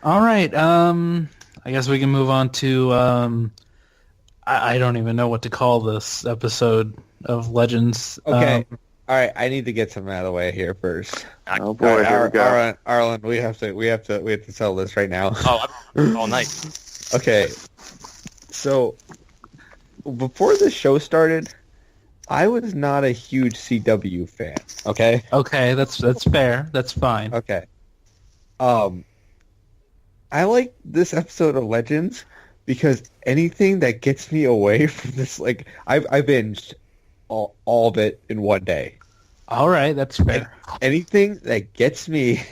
All right. I guess we can move on to I don't even know what to call this episode of Legends. Okay. All right. I need to get something out of the way here first. Oh All boy, right, here we go. Arlen, we have to settle this right now. Oh, I'm all night. Okay. So before the show started, I was not a huge CW fan. Okay. Okay, that's fair. That's fine. Okay. I like this episode of Legends because anything that gets me away from this, like I binged all of it in one day. All right, that's fair. Anything that gets me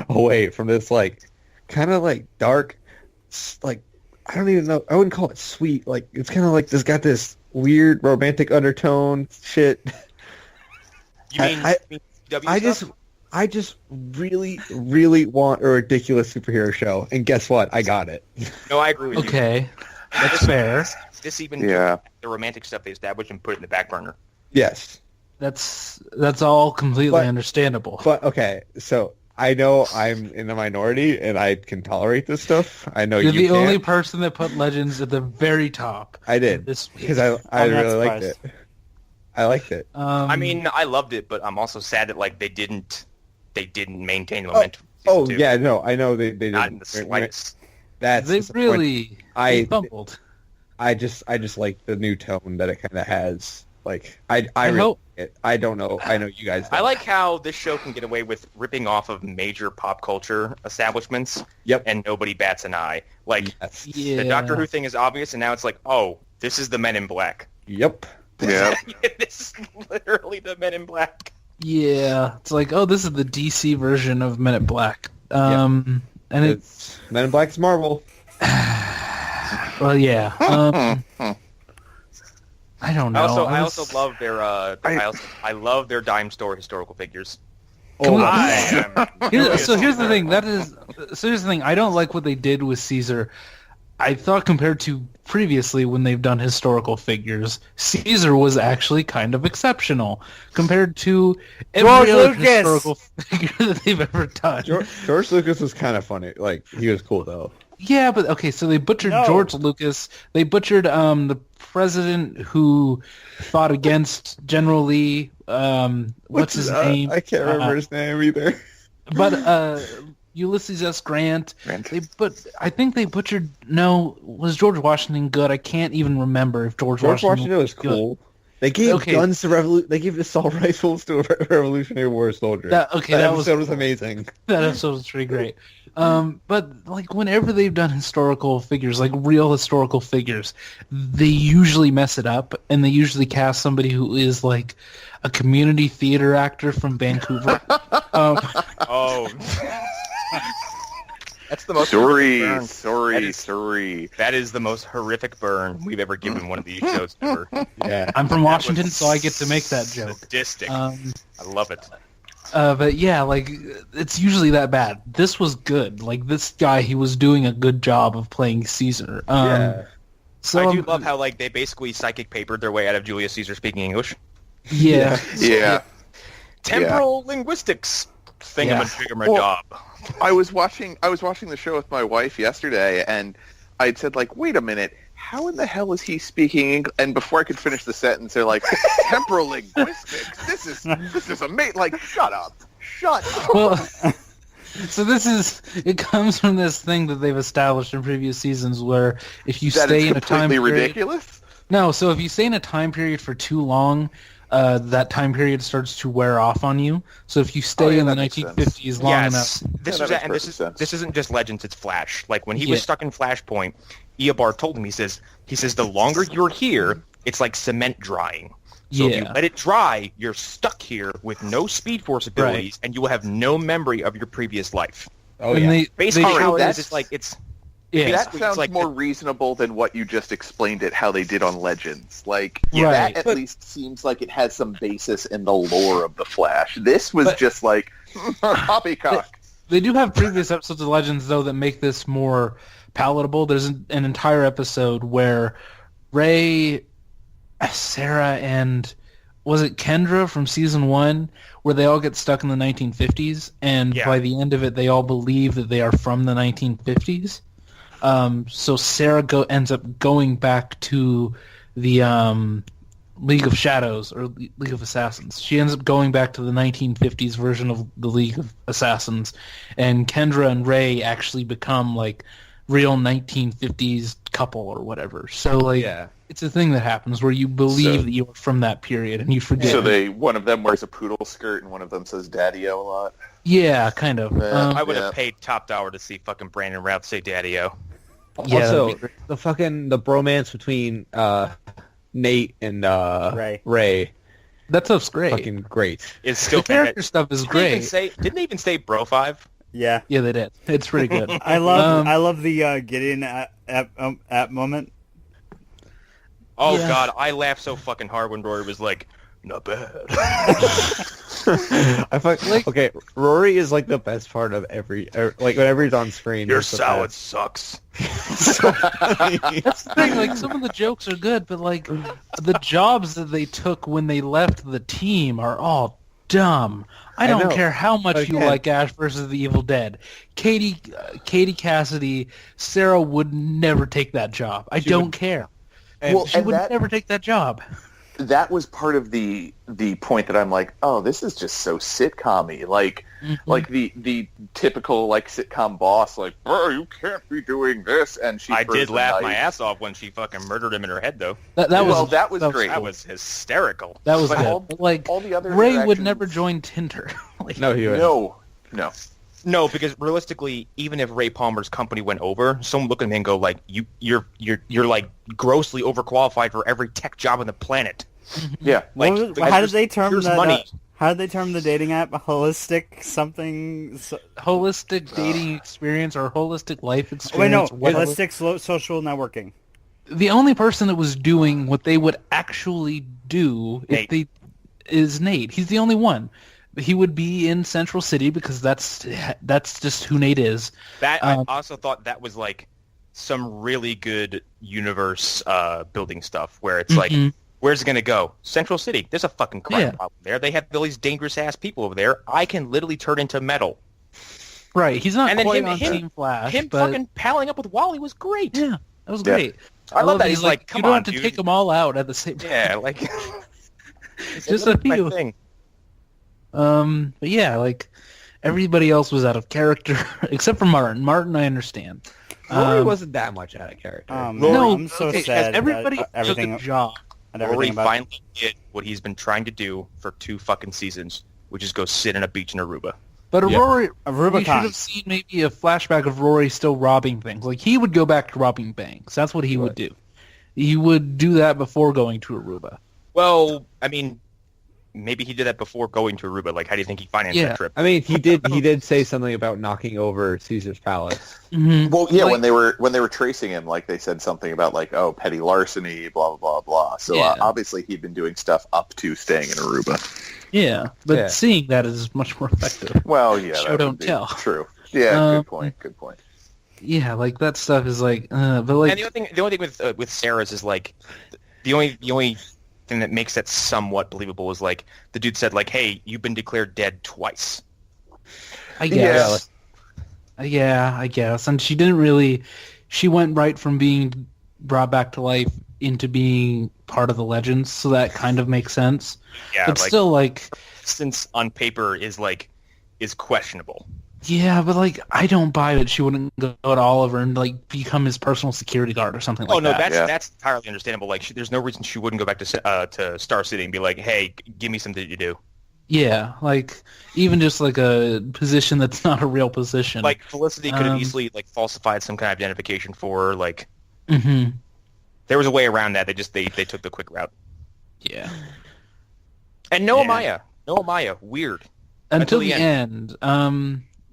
away from this, like kind of like dark, like I don't even know. I wouldn't call it sweet. Like it's kind of like this got this weird romantic undertone shit. You mean CW I stuff? I just really, really want a ridiculous superhero show, and guess what? I got it. No, I agree with you. Okay, that's fair. This even Yeah. the romantic stuff they established and put it in the back burner. Yes, That's all completely But- understandable. but okay. So I know I'm in the minority, and I can tolerate this stuff. I know You're you the only can't. person that put Legends at the very top. I did This week. because I I'm not really liked surprised. it. I liked it. I mean, I loved it, but I'm also sad that like they didn't maintain the momentum. of Oh season two. yeah, no, I know they Not in didn't. the slightest. That's they disappointing. really I- they fumbled. I just like the new tone that it kind of has. Like I I really hope- like it. I don't know. I know you guys. I don't. like how this show can get away with ripping off of major pop culture establishments, Yep. and nobody bats an eye. Like Yes. Yeah. the Doctor Who thing is obvious, and now it's like, oh, this is the Men in Black. Yep. Yeah. This is literally the Men in Black. Yeah, it's like, oh, this is the DC version of Men in Black. And It's Men in Black's Marvel. well, yeah. I don't know. I was- also love their I love their dime store historical figures. Can we- I am Here's the thing. Here's the thing. I don't like what they did with Caesar. I thought compared to previously when they've done historical figures, Caesar was actually kind of exceptional compared to every George other Lucas! historical figure that they've ever done. George Lucas was kind of funny. Like he was cool though. Yeah, but okay, so they butchered No. George Lucas. They butchered the president who fought against General Lee. What's his name? I can't remember his name either. But Ulysses S. Grant. Grant. I think they butchered. No, was George Washington good? I can't even remember if George George Washington was good. cool. They gave Okay. guns to They gave assault rifles to a Revolutionary War soldier. That episode was amazing. That episode was pretty great. But like whenever they've done historical figures, like real historical figures, they usually mess it up, and they usually cast somebody who is like a community theater actor from Vancouver. Oh. That's the most horrific burn. Sorry. That is the most horrific burn we've ever given one of these shows ever. Yeah. I'm from That Washington, was so I get to make that joke. Sadistic. Um, I love it. But yeah, like it's usually that bad. This was good. Like this guy, he was doing a good job of playing Caesar. Yeah. So I do love how like they basically psychic papered their way out of Julius Caesar speaking English. yeah. Yeah. Temporal linguistics thingamajigama Yeah. job. I was watching the show with my wife yesterday, and I'd said, like, wait a minute, how in the hell is he speaking English? And before I could finish the sentence, they're like, temporal linguistics. This is amazing. Like, shut up. Well, so it comes from this thing that they've established in previous seasons where if you That stay is in a time completely period, ridiculous. no, so if you stay in a time period for too long, that time period starts to wear off on you. So if you stay yeah, in the that makes 1950s long enough, Yes, this Yeah, was that and makes perfect sense. this isn't just Legends. It's Flash. Like when he Yeah. was stuck in Flashpoint, Eobard told him. He says the longer you're here, it's like cement drying. So if you Yeah. let it dry, you're stuck here with no Speed Force abilities, and you will have no memory of your previous life. Oh and yeah. they Basically, Alright, how it is, that's- it's like it's yeah, That It's sounds like more reasonable than what you just explained it, how they did on Legends. Like, Yeah. that Right. at least seems like it has some basis in the lore of the Flash. This was But- just like, poppycock. They do have previous episodes of Legends, though, that make this more palatable. There's an entire episode where Ray, Sarah, and was it Kendra from season 1, where they all get stuck in the 1950s, and by the end of it, they all believe that they are from the 1950s. So Sarah ends up going back to the League of Shadows, or League of Assassins. She ends up going back to the 1950s version of the League of Assassins, and Kendra and Ray actually become like real 1950s couple or whatever. So like, it's a thing that happens where you believe that you're from that period and you forget. So one of them wears a poodle skirt and one of them says Daddy-O a lot. Yeah, kind of. I would have paid top dollar to see fucking Brandon Routh say Daddy-O. Yeah, also, the bromance between Nate and Ray. That stuff's great. Fucking great. It's still the character stuff is great. Didn't they even say Bro 5? Yeah. Yeah, they did. It's pretty good. I love the Gideon at moment. Oh God, I laughed so fucking hard when Rory was like, "Not bad." Okay, Rory is like the best part of whenever he's on screen. Your salad sucks. That's the thing. Like, some of the jokes are good, but like the jobs that they took when they left the team are all dumb. I don't care how much you like Ash versus the Evil Dead. Katie Cassidy, Sarah would never take that job. I don't care. She would never take that job. That was part of the point that I'm like, oh, this is just so sitcom-y. Like, like the typical like sitcom boss, like, oh, you can't be doing this. And I did laugh my ass off when she fucking murdered him in her head, though. That was great. That was hysterical. That was good. All the other Ray would never join Tinder. No, he would. No, because realistically, even if Ray Palmer's company went over, someone look at him and go like, "You're like grossly overqualified for every tech job on the planet." Yeah. How did they term that? Money. How did they term the dating app? Holistic something? Holistic dating experience or holistic life experience? Wait, no. Holistic social networking. The only person that was doing what they would actually do is Nate. He's the only one. He would be in Central City because that's just who Nate is. I also thought that was like some really good universe building stuff where it's like, where's it going to go? Central City. There's a fucking crime problem there. They have all these dangerous ass people over there. I can literally turn into metal. Right. He's not quite on Team Flash. Him fucking palling up with Wally was great. Yeah, that was great. I love that he's like, come on, you don't have to dude. take them all out at the same time. Yeah, like it's just a few. Thing. But yeah, like everybody else was out of character except for Martin. Martin, I understand. Rory wasn't that much out of character. No, I'm so sad. Everybody everything took a job. Rory finally did what he's been trying to do for 2 fucking seasons, which is go sit on a beach in Aruba. But Rory, we should have seen maybe a flashback of Rory still robbing things. Like, he would go back to robbing banks. That's what he would do. He would do that before going to Aruba. Well, I mean, maybe he did that before going to Aruba. Like, how do you think he financed that trip? I mean, he did say something about knocking over Caesar's palace. Mm-hmm. Well, yeah, when they were tracing him, like they said something about like, oh, petty larceny, blah blah blah blah. So obviously he'd been doing stuff up to staying in Aruba. Yeah, but seeing that is much more effective. Well, yeah, show don't tell. True. Yeah, good point. Yeah, like that stuff is like, but like, and the only thing with Sarah's is like, the only thing that makes that somewhat believable is like the dude said like, hey, you've been declared dead twice. I guess. Yeah, I guess. And she didn't really. She went right from being brought back to life into being part of the legends, so that kind of makes sense. Yeah, but still, like, since on paper is questionable. Yeah, but like, I don't buy that she wouldn't go to Oliver and like become his personal security guard or something like that. Oh no, that's entirely understandable. Like, there's no reason she wouldn't go back to Star City and be like, hey, give me something to do. Yeah, like even just like a position that's not a real position. Like Felicity could have easily like falsified some kind of identification for her. Like, there was a way around that. They took the quick route. Yeah. And Noah Maya, weird. Until the end.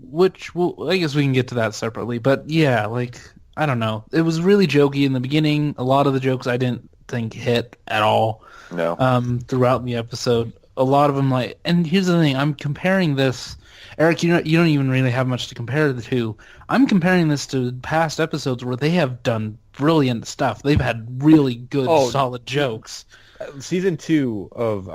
Which I guess we can get to that separately. But yeah, like, I don't know. It was really jokey in the beginning. A lot of the jokes I didn't think hit at all. No. Throughout the episode, a lot of them like. And here's the thing: I'm comparing this. Eric, you don't even really have much to compare the two. I'm comparing this to past episodes where they have done brilliant stuff. They've had really good, solid jokes. season 2 of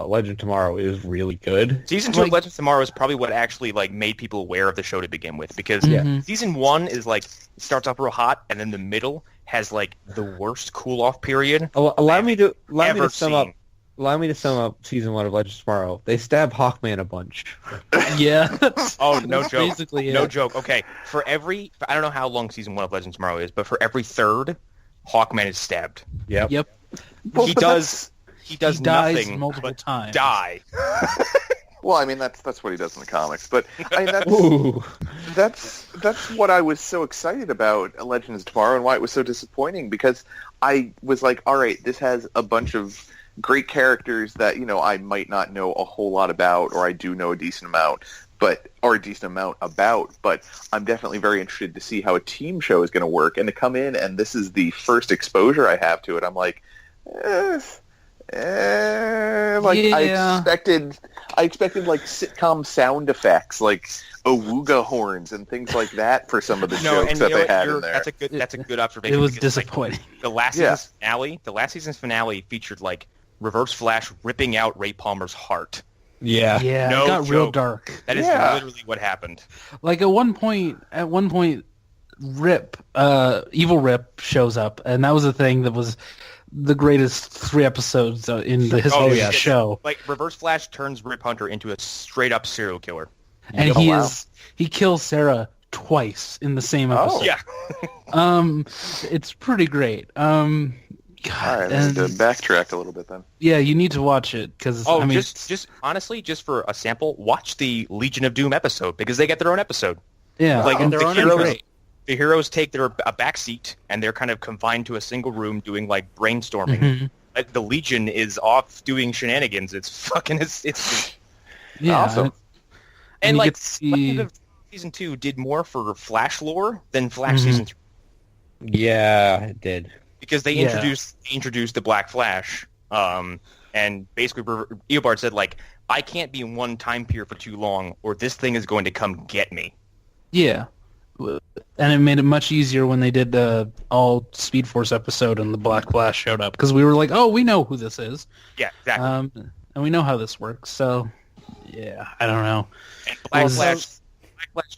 Legend of Tomorrow is really good. Season 2 of Legends of Tomorrow is probably what actually like made people aware of the show to begin with, because season 1 is like it starts off real hot, and then the middle has like the worst cool off period. Allow me to sum seen. up. Allow me to sum up season 1 of Legends of Tomorrow. They stab Hawkman a bunch. Yeah. Oh, no joke. Basically, yeah. No joke. Okay, I don't know how long season 1 of Legends of Tomorrow is, but for every third, Hawkman is stabbed. Yep. Well, he but does He dies nothing multiple but times. die. Well, I mean that's what he does in the comics, but I mean, Ooh. that's what I was so excited about Legends of Tomorrow and why it was so disappointing, because I was like, all right, this has a bunch of great characters that I might not know a whole lot about, or I do know a decent amount, but I'm definitely very interested to see how a team show is going to work, and to come in and this is the first exposure I have to it. I'm like, I expected like sitcom sound effects, like awooga horns and things like that for some of the jokes that they had in there. That's a good observation. It was because, disappointing. The last season's finale featured like Reverse Flash ripping out Ray Palmer's heart. Yeah. Yeah, No it got real joke. dark. That is literally what happened. Like at one point, Evil Rip shows up, and that was a thing that was the greatest 3 episodes in the history of the show. Like Reverse Flash turns Rip Hunter into a straight up serial killer. And he kills Sarah twice in the same episode. Yeah. It's pretty great. God, All right, I need to backtrack a little bit then. yeah, you need to watch it because just honestly, just for a sample, watch the Legion of Doom episode, because they get their own episode. yeah, Like and the their own heroes, great. the heroes take a back seat, and they're kind of confined to a single room doing like brainstorming. Mhm. Like, the Legion is off doing shenanigans. It's Yeah, Awesome. and you like get to see- Legend of season 2 did more for Flash lore than Flash Mhm. season 3, Yeah, it did. because they introduced the Black Flash, and basically Eobard said like, I can't be in one time period for too long, or this thing is going to come get me. Yeah, and it made it much easier when they did the all Speed Force episode and the Black Flash showed up, because we were like, oh, we know who this is, Yeah, exactly. and we know how this works. So, yeah, I don't know. And Black Well, Flash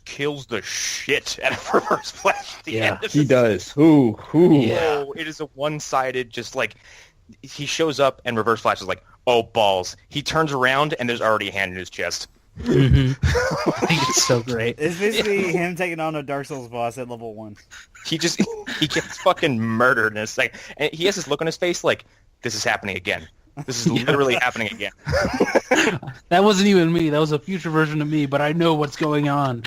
kills the shit out of Reverse Flash at the Yeah, end of He the does. Ooh. Yeah. Oh, it is a one-sided, just like, he shows up and Reverse Flash is like, oh, balls. He turns around and there's already a hand in his chest. Mhm. I think it's so great. It's basically him taking on a Dark Souls boss at level 1. He gets fucking murdered in a second. And he has this look on his face like, this is happening again. This is literally happening again. That wasn't even me. That was a future version of me, but I know what's going on.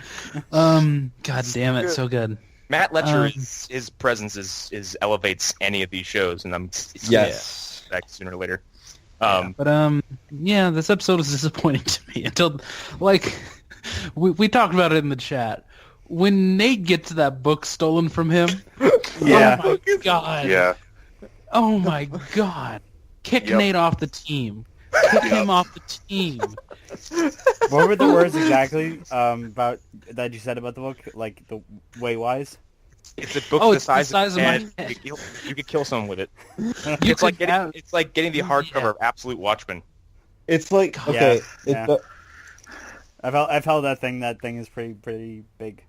God damn it, so good. Matt Letcher, his presence is elevates any of these shows, and I'm Yes. back sooner or later. But yeah, this episode was disappointing to me until, like, we talked about it in the chat. When Nate gets that book stolen from him, Yeah. oh my god, Yeah. oh my god, kick Yep. Nate off the team, kick him off the team. What were the words exactly about that you said about the book? Like the way wise? It's a book Oh, the it's the size size of of my my head. You could kill someone with it. You It's like could getting have- it's like getting the hardcover Yeah. of Absolute Watchmen. It's like, okay. Yeah. I've held that thing. That thing is pretty big.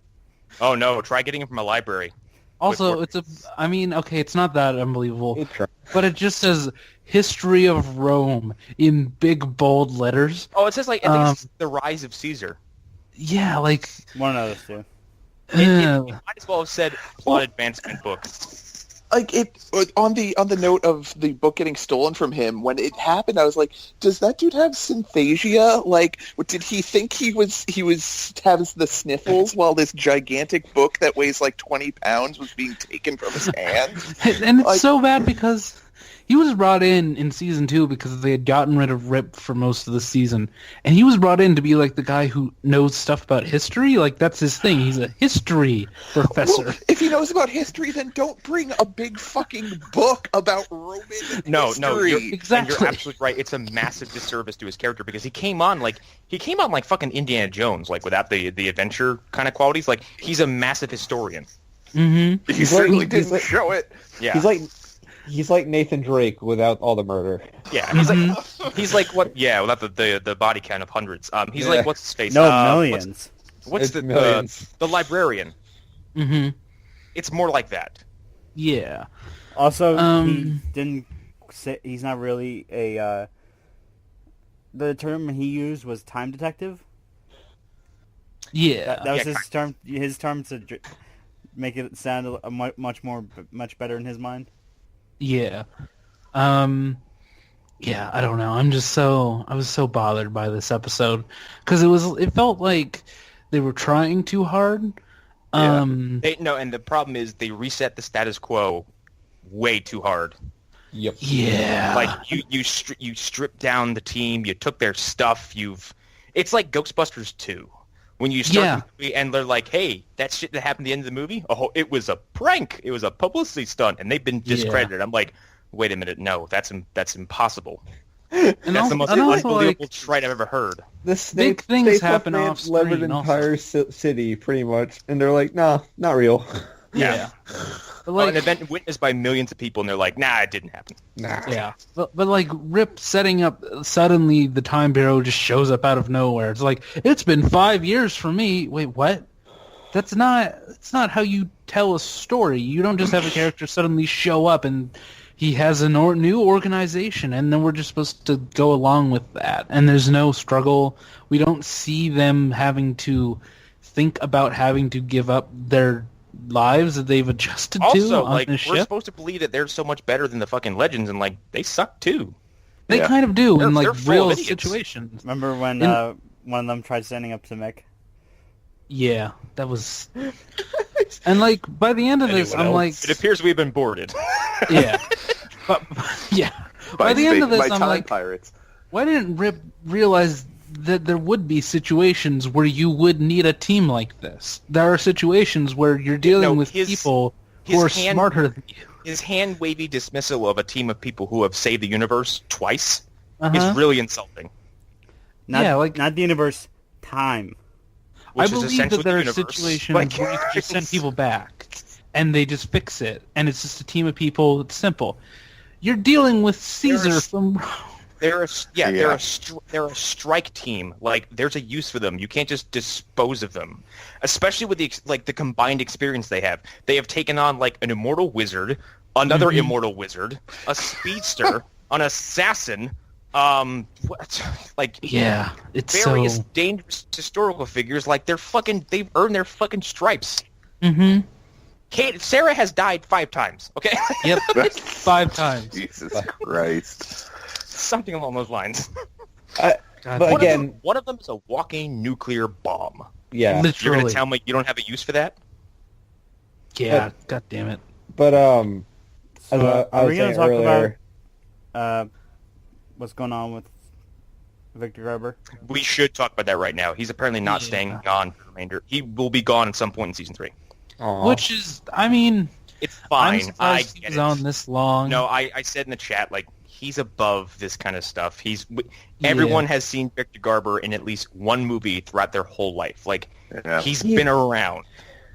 Oh no! Try getting it from a library. Also, With- it's not that unbelievable, It's but it just says "History of Rome" in big bold letters. Oh, it says like I think it's the rise of Caesar. Yeah, like One of those two. uh, It might as well have said plot advancement book. Like it on the note of the book getting stolen from him, when it happened, I was like, does that dude have symphasia? Like, did he think he was having the sniffles while this gigantic book that weighs like 20 pounds was being taken from his hand? and it's Like- so bad because he was brought in season 2 because they had gotten rid of Rip for most of the season, and he was brought in to be like the guy who knows stuff about history. Like that's his thing. He's a history professor. Well, if he knows about history, then don't bring a big fucking book about Roman No, history. you're, Exactly. and you're absolutely right. It's a massive disservice to his character because he came on like fucking Indiana Jones, like without the adventure kind of qualities. Like he's a massive historian. Mm-hmm. He certainly didn't show it. Yeah, He's like He's like Nathan Drake without all the murder. Yeah, he's like what? Yeah, without the body count of hundreds. He's Yeah. like what's his face? No, millions. What's It's the millions. the librarian? Mm-hmm. It's more like that. Yeah. Also, he didn't say he's not really a. The term he used was time detective. Yeah. That was Yeah, his term. His term to make it sound much better in his mind. Yeah. Yeah, I don't know. I was so bothered by this episode because it felt like they were trying too hard. And the problem is they reset the status quo way too hard. Yep. Yeah. Like you stripped down the team, you took their stuff, it's like Ghostbusters 2. When you start the movie and they're like, hey, that shit that happened at the end of the movie, oh, it was a prank. It was a publicity stunt, and they've been discredited. I'm like, wait a minute, no, that's impossible. That's the most unbelievable trite I've ever heard. This big things happen off screen levered an entire city, pretty much, and they're like, nah, not real. Yeah. But an event witnessed by millions of people, and they're like, nah, it didn't happen. Nah. Yeah. But like Rip setting up, suddenly the Time Bureau just shows up out of nowhere. It's like, it's been 5 years for me. Wait, what? That's not how you tell a story. You don't just have a character suddenly show up and he has a new organization, and then we're just supposed to go along with that. And there's no struggle. We don't see them having to think about having to give up their lives that they've adjusted also, to on like, this we're ship. supposed to believe that they're so much better than the fucking Legends, and like they suck too. They Yeah. kind of do in They're like full real of idiots. situations. Remember when one of them tried standing up to Mick? Yeah, that was. And like by the end of this, Anyone I'm else? like, It appears we've been boarded. yeah, but yeah. By the end of this, by I'm time like, pirates. why didn't Rip realize that there would be situations where you would need a team like this? There are situations where you're dealing with people who are smarter than you. His hand-wavy dismissal of a team of people who have saved the universe twice Uh-huh. is really insulting. Not the universe, time. I Which is believe essentially that there the are universe. situations Like, where you can just send people back, and they just fix it, and it's just a team of people. It's simple. You're dealing with Caesar from. They're a strike team. Like, there's a use for them. You can't just dispose of them, especially with the combined experience they have. They have taken on like an immortal wizard, another immortal wizard, a speedster, an assassin. Yeah, it's various so. dangerous historical figures. Like they've earned their fucking stripes. Mm-hmm. Sarah has died 5 times. Okay, Yep, 5 times. Jesus Christ. something along those lines. God, But One again, one of them is a walking nuclear bomb. yeah. You're literally. gonna tell me you don't have a use for that? Yeah, God damn it. But So, as I are was we going saying to talk earlier, about what's going on with Victor Garber? We should talk about that right now. He's apparently not Yeah. staying gone for the remainder. He will be gone at some point in season 3. aw. Which is, I mean, It's I'm fine. I surprised get he was it. on this long. No, I said in the chat, like, he's above this kind of stuff. Everyone has seen Victor Garber in at least one movie throughout their whole life. Like, Yeah. he's been around.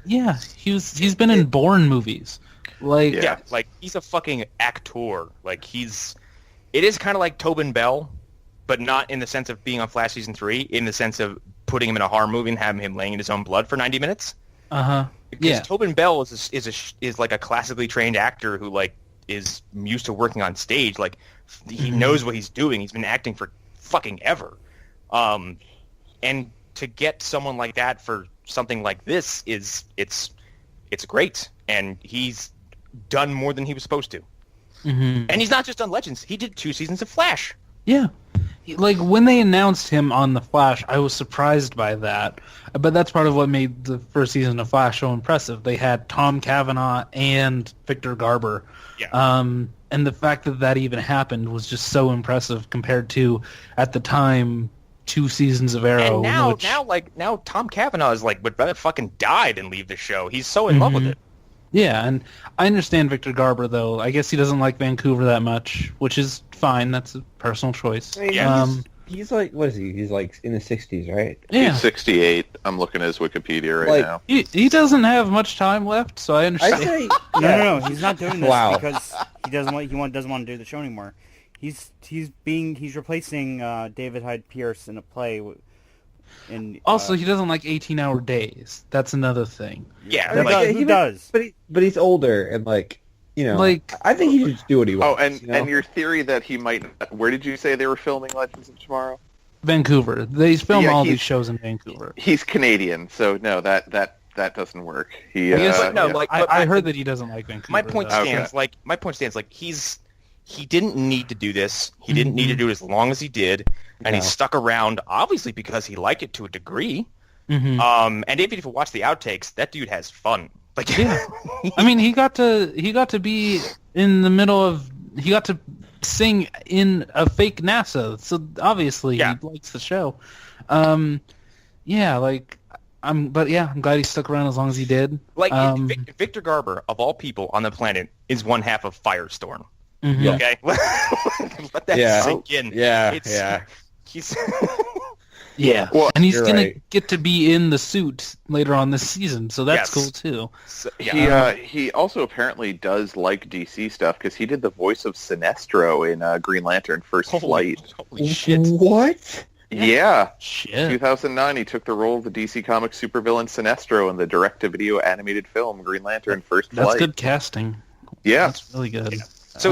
Yeah, he's been in Bourne movies. Like, Yeah. Like, he's a fucking actor. Like, it is kind of like Tobin Bell, but not in the sense of being on Flash season 3, in the sense of putting him in a horror movie and having him laying in his own blood for 90 minutes. uh-huh. Because Yeah. Tobin Bell is like a classically trained actor who like is used to working on stage. Like he knows what he's doing. He's been acting for fucking ever. And to get someone like that for something like this it's great. And he's done more than he was supposed to. Mm-hmm. And he's not just done Legends. He did 2 seasons of Flash. Yeah. Like, when they announced him on The Flash, I was surprised by that. But that's part of what made the first season of Flash so impressive. They had Tom Cavanaugh and Victor Garber. Yeah. And the fact that even happened was just so impressive compared to, at the time, 2 seasons of Arrow. And now Tom Cavanaugh is like would rather fucking die than leave the show. He's so in love with it. Yeah, and I understand Victor Garber, though. I guess he doesn't like Vancouver that much, which is fine. That's a personal choice. Yeah. He's like, what is he? He's like in the 60s, right? Yeah. He's 68. I'm looking at his Wikipedia right Like- now. He doesn't have much time left, so I I understand. say, No, he's not doing this Wow. because doesn't want to do the show anymore. He's replacing David Hyde Pierce in a play. Also, he doesn't like 18-hour days. That's another thing. Yeah, who does? But he's older and I think he should just do what he Oh, wants. and your theory that he might... Where did you say they were filming Legends of Tomorrow? Vancouver. They film all these shows in Vancouver. He's Canadian, so no, that doesn't work. He, I heard that he doesn't like Vancouver. My point stands. He didn't need to do this. He didn't need to do it as long as he did, and he stuck around obviously because he liked it to a degree. And even if you watch the outtakes, that dude has fun. Like, yeah. I mean, he got to be in the middle of. He got to sing in a fake NASA, so obviously he likes the show. I'm glad he stuck around as long as he did. Like Victor Garber, of all people on the planet, is one half of Firestorm. Okay, let that sink in. He's well, and he's gonna get to be in the suit later on this season, so that's cool too. So, he also apparently does like DC stuff because he did the voice of Sinestro in Green Lantern First Flight. Holy shit! What? Yeah. Shit. 2009, he took the role of the DC Comics supervillain Sinestro in the direct-to-video animated film Green Lantern First Flight. That's good casting. Yeah. That's really good. Yeah. So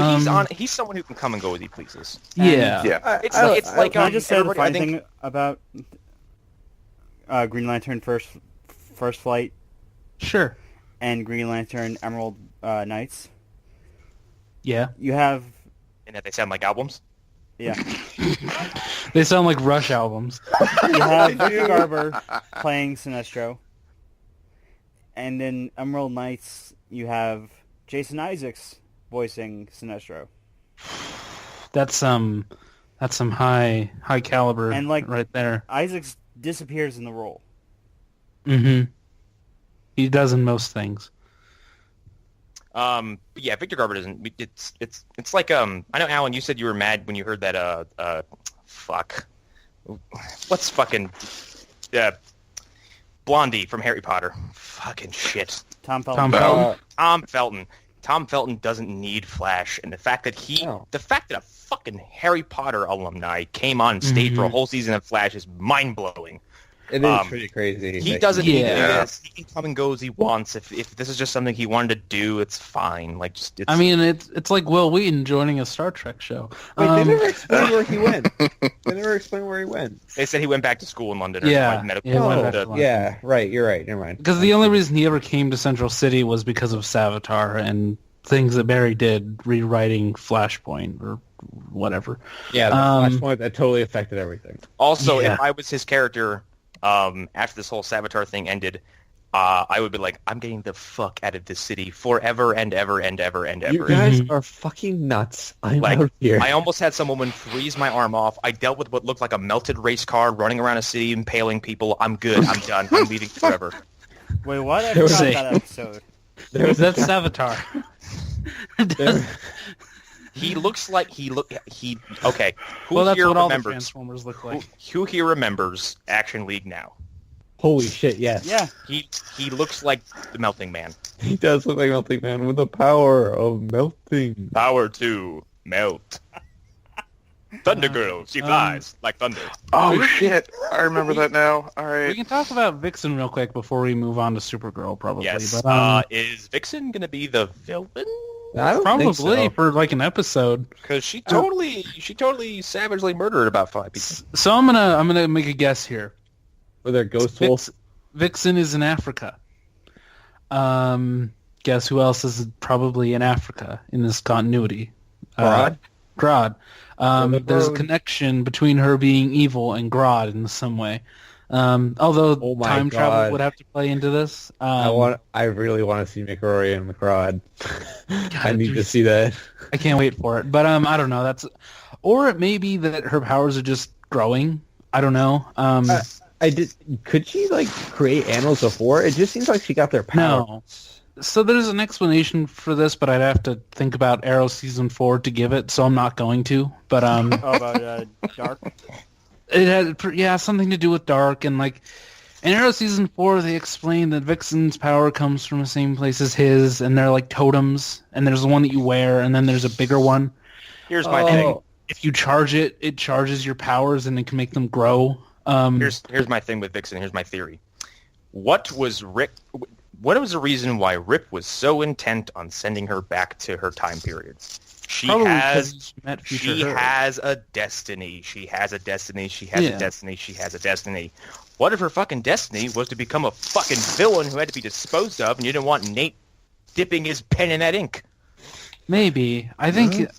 he's someone who can come and go as he pleases. It's like can I just say the funny thing about Green Lantern First Flight? Sure. And Green Lantern Emerald Knights. Yeah. You have... And that they sound like albums? Yeah. They sound like Rush albums. You have Victor Garber playing Sinestro. And in Emerald Knights, you have Jason Isaacs voicing Sinestro. That's some high caliber, and right there. Isaacs disappears in the role. He does in most things. But yeah, Victor Garber doesn't. It's like I know, Alan, you said you were mad when you heard that what's fucking Blondie from Harry Potter. Fucking shit. Tom Felton. Tom Felton. Tom Felton doesn't need Flash, and the fact that a fucking Harry Potter alumni came on stage for a whole season of Flash is mind blowing. It is pretty crazy. He doesn't need to do this. He can come and go as he wants. If this is just something he wanted to do, it's fine. Like, I mean, it's like Will Wheaton joining a Star Trek show. Wait, they never explained where he went. They never explained where he went. They said he went back to school in London. Right. You're right. Never mind. Because the only reason he ever came to Central City was because of Savitar and things that Barry did, rewriting Flashpoint or whatever. Yeah, the Flashpoint that totally affected everything. Also, if I was his character, after this whole Savitar thing ended, I would be like, I'm getting the fuck out of this city forever and ever and ever and ever. You guys are fucking nuts. I'm out here. I almost had some woman freeze my arm off. I dealt with what looked like a melted race car running around a city impaling people. I'm good. I'm done. I'm leaving forever. Wait, what? I forgot that episode. That's Savitar. He looks like okay. That's what all the Transformers look like. Who here remembers Action League Now? Holy shit, yes. Yeah. He looks like the Melting Man. He does look like Melting Man with the power of melting. Power to melt. Thunder Girl, she flies like thunder. Oh shit! I remember that now. All right. We can talk about Vixen real quick before we move on to Supergirl, probably. Yes. But, is Vixen gonna be the villain? I don't probably think so. For like an episode, because she totally savagely murdered about 5 people. So I'm gonna make a guess here. With their ghost wolf. Vixen is in Africa. Guess who else is probably in Africa in this continuity? Grodd. Grodd. There's a connection between her being evil and Grodd in some way. Although time travel would have to play into this. I really want to see McRory and McRod. I need to see that. I can't wait for it. But I don't know. Or it may be that her powers are just growing. I don't know. Could she create animals before? It just seems like she got their power. No. So there's an explanation for this, but I'd have to think about Arrow season 4 to give it. So I'm not going to. But about Dark. It had something to do with Dark, and In Arrow Season 4, they explain that Vixen's power comes from the same place as his, and they're like totems, and there's the one that you wear, and then there's a bigger one. Here's my thing. If you charge it, it charges your powers, and it can make them grow. Here's my thing with Vixen. Here's my theory. What was the reason why Rip was so intent on sending her back to her time period? She has a destiny. She has a destiny. She has a destiny. She has a destiny. What if her fucking destiny was to become a fucking villain who had to be disposed of, and you didn't want Nate dipping his pen in that ink? Maybe. I think...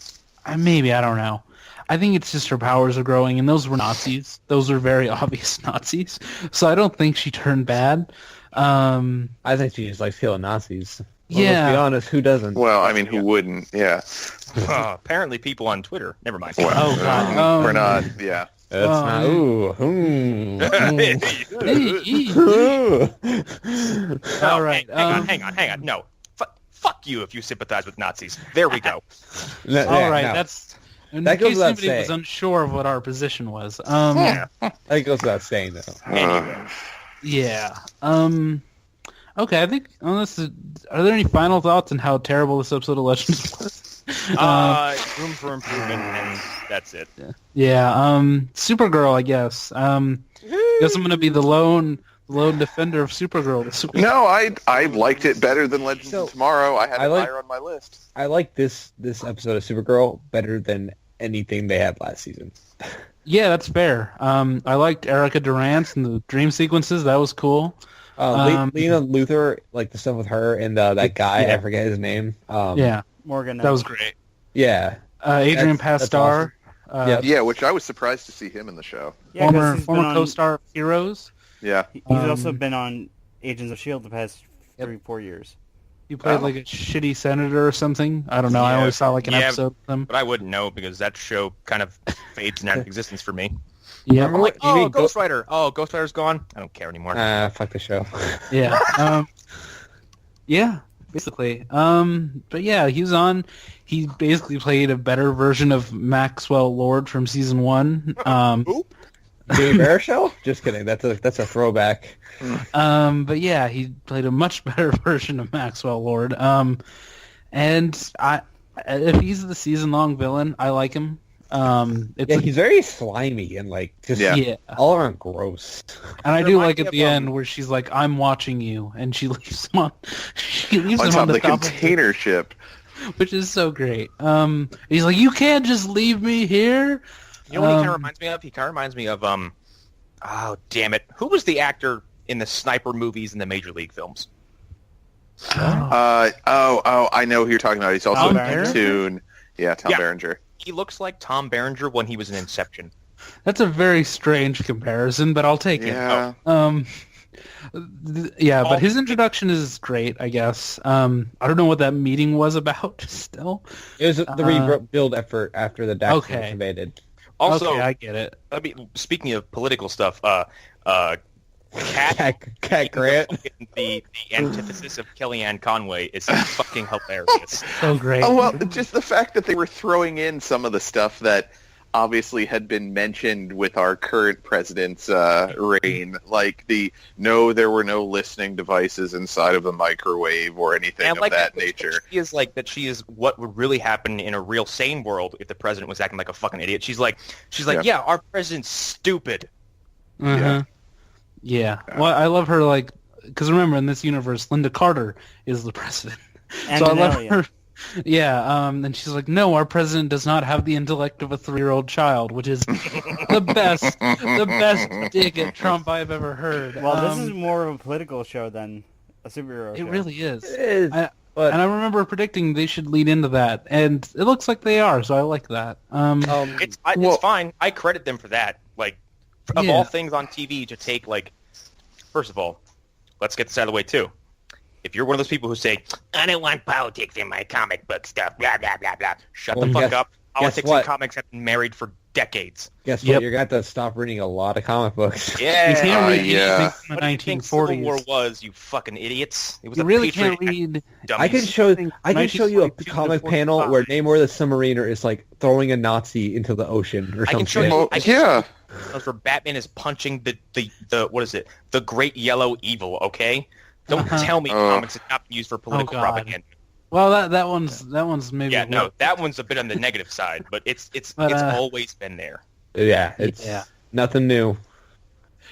Maybe. I don't know. I think it's just her powers are growing, and those were Nazis. Those were very obvious Nazis. So I don't think she turned bad. I think she just likes killing Nazis. Well, yeah. Let's be honest, who doesn't? Well, I mean, who wouldn't? Yeah. Apparently people on Twitter. Never mind. Well, Oh, God. we're not. Yeah. That's not. Ooh. All right. Hang on. No. Fuck you if you sympathize with Nazis. There we go. All right. That's... In That goes case without anybody was saying. unsure of what our position was. That goes without saying, though. Yeah. Okay, I think are there any final thoughts on how terrible this episode of Legends was? Room for improvement, and that's it. Yeah. Supergirl, I guess. Guess I'm gonna be the lone defender of Supergirl this week. No, I liked it better than Legends of Tomorrow. I had it higher on my list. I like this episode of Supergirl better than anything they had last season. Yeah, that's fair. I liked Erica Durant and the dream sequences. That was cool. Lena Luthor, like the stuff with her and that guy, I forget his name. Morgan. That was great. Yeah. Adrian Pastar. Awesome. Yeah, which I was surprised to see him in the show. Yeah, 'cause former co-star of Heroes. Yeah. He's also been on Agents of S.H.I.E.L.D. the past 3-4 years. He played like a shitty senator or something. I don't know. I always saw like an episode of him. But I wouldn't know because that show kind of fades out of existence for me. Yeah. I'm like, Ghost Rider. Oh, Ghost Rider's gone? I don't care anymore. Fuck the show. Yeah. Yeah, basically. But yeah, he was on. He basically played a better version of Maxwell Lord from season 1. Who? Jimmy Bear show? Just kidding. That's a throwback. But yeah, he played a much better version of Maxwell Lord. And if he's the season-long villain, I like him. He's very slimy and like just all around gross. And I do like at the end where she's like, "I'm watching you," and she leaves him on. She leaves him on the top container ship, which is so great. He's like, "You can't just leave me here." You know what he kind of reminds me of? He kind of reminds me of oh damn it, who was the actor in the sniper movies and the Major League films? I know who you're talking about. He's also in Platoon. Yeah, Tom Berenger. He looks like Tom Berenger when he was in Inception. That's a very strange comparison, but I'll take it. But his introduction is great, I guess. I don't know what that meeting was about still. It was the rebuild effort after the Dax was invaded. Also, I get it. I mean, speaking of political stuff, Cat Grant, the antithesis of Kellyanne Conway, is fucking hilarious. So great. Oh, well, just the fact that they were throwing in some of the stuff that obviously had been mentioned with our current president's reign, like there were no listening devices inside of the microwave or anything of that nature. She is what would really happen in a real sane world if the president was acting like a fucking idiot. She's like, yeah, our president's stupid. Mm-hmm. Yeah. Well, I love her, like, because remember, in this universe, Linda Carter is the president. And so I love her. Yeah, and she's like, no, our president does not have the intellect of a 3-year-old child, which is the best dig at Trump I've ever heard. Well, this is more of a political show than a superhero show. It really is. It is. And I remember predicting they should lead into that, and it looks like they are, so I like that. It's fine. I credit them for that. Like, of all things on TV to take, like, first of all, let's get this out of the way, too. If you're one of those people who say, I don't want politics in my comic book stuff, blah, blah, blah, blah, shut the fuck up. Politics and comics have been married for decades. Guess what? You're going to have to stop reading a lot of comic books. Yeah. You can't read anything from the What do you think 1940s. Civil War was, you fucking idiots? It was You a really Patriot can't read... I can show you a comic panel where Namor the Submariner is like throwing a Nazi into the ocean or something. That's where Batman is punching the what is it? The Great Yellow Evil. Okay, don't tell me comics have not been used for political propaganda. Well, that one's maybe. Yeah, no, that one's a bit on the negative side, but it's always been there. Yeah, it's nothing new.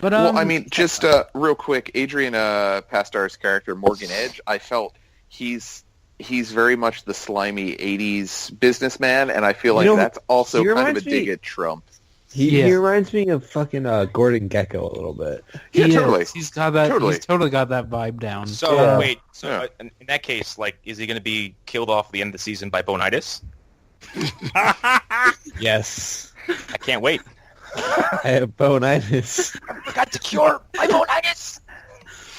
But well, I mean, just real quick, Adrian Pastar's character Morgan Edge, I felt he's very much the slimy '80s businessman, and I feel like that's also kind of a dig at Trump. He reminds me of fucking Gordon Gekko a little bit. Yeah, totally. He's got that. Totally. He's totally got that vibe down. So wait, in that case, like, is he going to be killed off at the end of the season by Bonitis? Yes. I can't wait. I have bonitis. I got the cure my bonitis.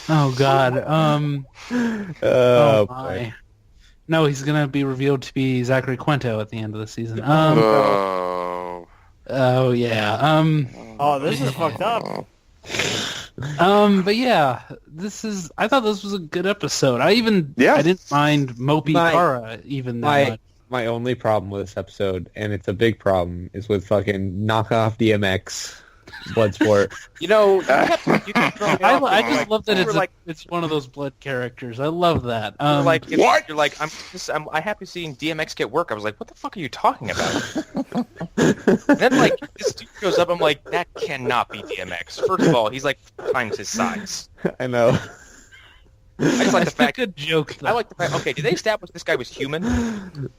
Oh God. Oh my. boy. No, he's gonna be revealed to be Zachary Quinto at the end of the season. Oh yeah. Oh, this is fucked up. But yeah, I thought this was a good episode. I didn't mind Mopey Kara even that much. My only problem with this episode, and it's a big problem, is with fucking knockoff DMX Bloodsport. I just love that it's one of those blood characters. I love that. what? You're like, I'm happy seeing DMX get work. I was like, what the fuck are you talking about? And then like this dude goes up. I'm like, that cannot be DMX. First of all, he's like 4 times his size. I know. I just like the fact. Good joke. Though. I like the fact. Okay, did they establish this guy was human?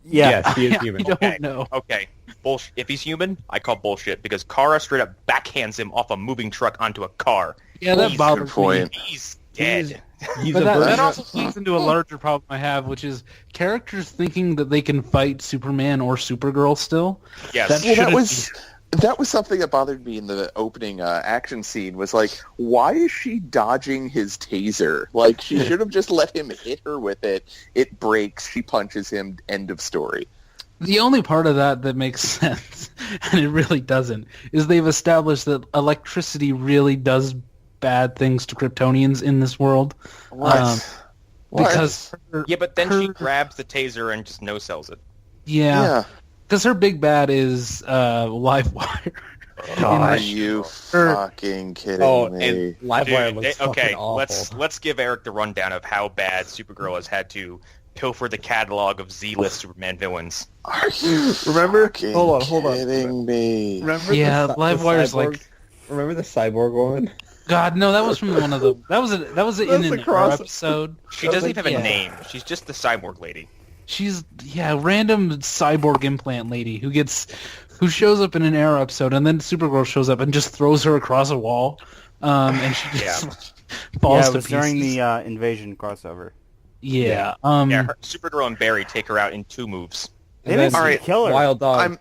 Yeah. Yes, he is human. I don't know. Okay. Bullshit. If he's human, I call bullshit because Kara straight up backhands him off a moving truck onto a car. Yeah, that bothers me. point. He's dead. He's But a that virgin. also leads into a larger problem I have, which is characters thinking that they can fight Superman or Supergirl still. Yes. That Well, shouldn't that was something that bothered me in the opening action scene. Was like, why is she dodging his taser? Like, she should have just let him hit her with it. It breaks. She punches him. End of story. The only part of that makes sense, and it really doesn't, is they've established that electricity really does bad things to Kryptonians in this world. What? Because Yeah, but then she grabs the taser and just no-sells it. yeah, because her big bad is Livewire. Are you fucking kidding me? And Livewire looks fucking Okay, awful. let's give Eric the rundown of how bad Supergirl has had to pilfer the catalog of Z-list Superman villains. Are you Remember? fucking Hold on. kidding me? Remember Yeah, the Livewire's cyborg- like- Remember the cyborg one? God, no, that was from one of the. That was in the an cross- episode. She doesn't even have yeah. a name. She's just the cyborg lady. She's random cyborg implant lady who shows up in an Arrow episode, and then Supergirl shows up and just throws her across a wall, and she just falls Yeah, it to was pieces. during the Invasion crossover. Yeah. Supergirl and Barry take her out in 2 moves. They And didn't then Alright, kill her. Wild Dog. I'm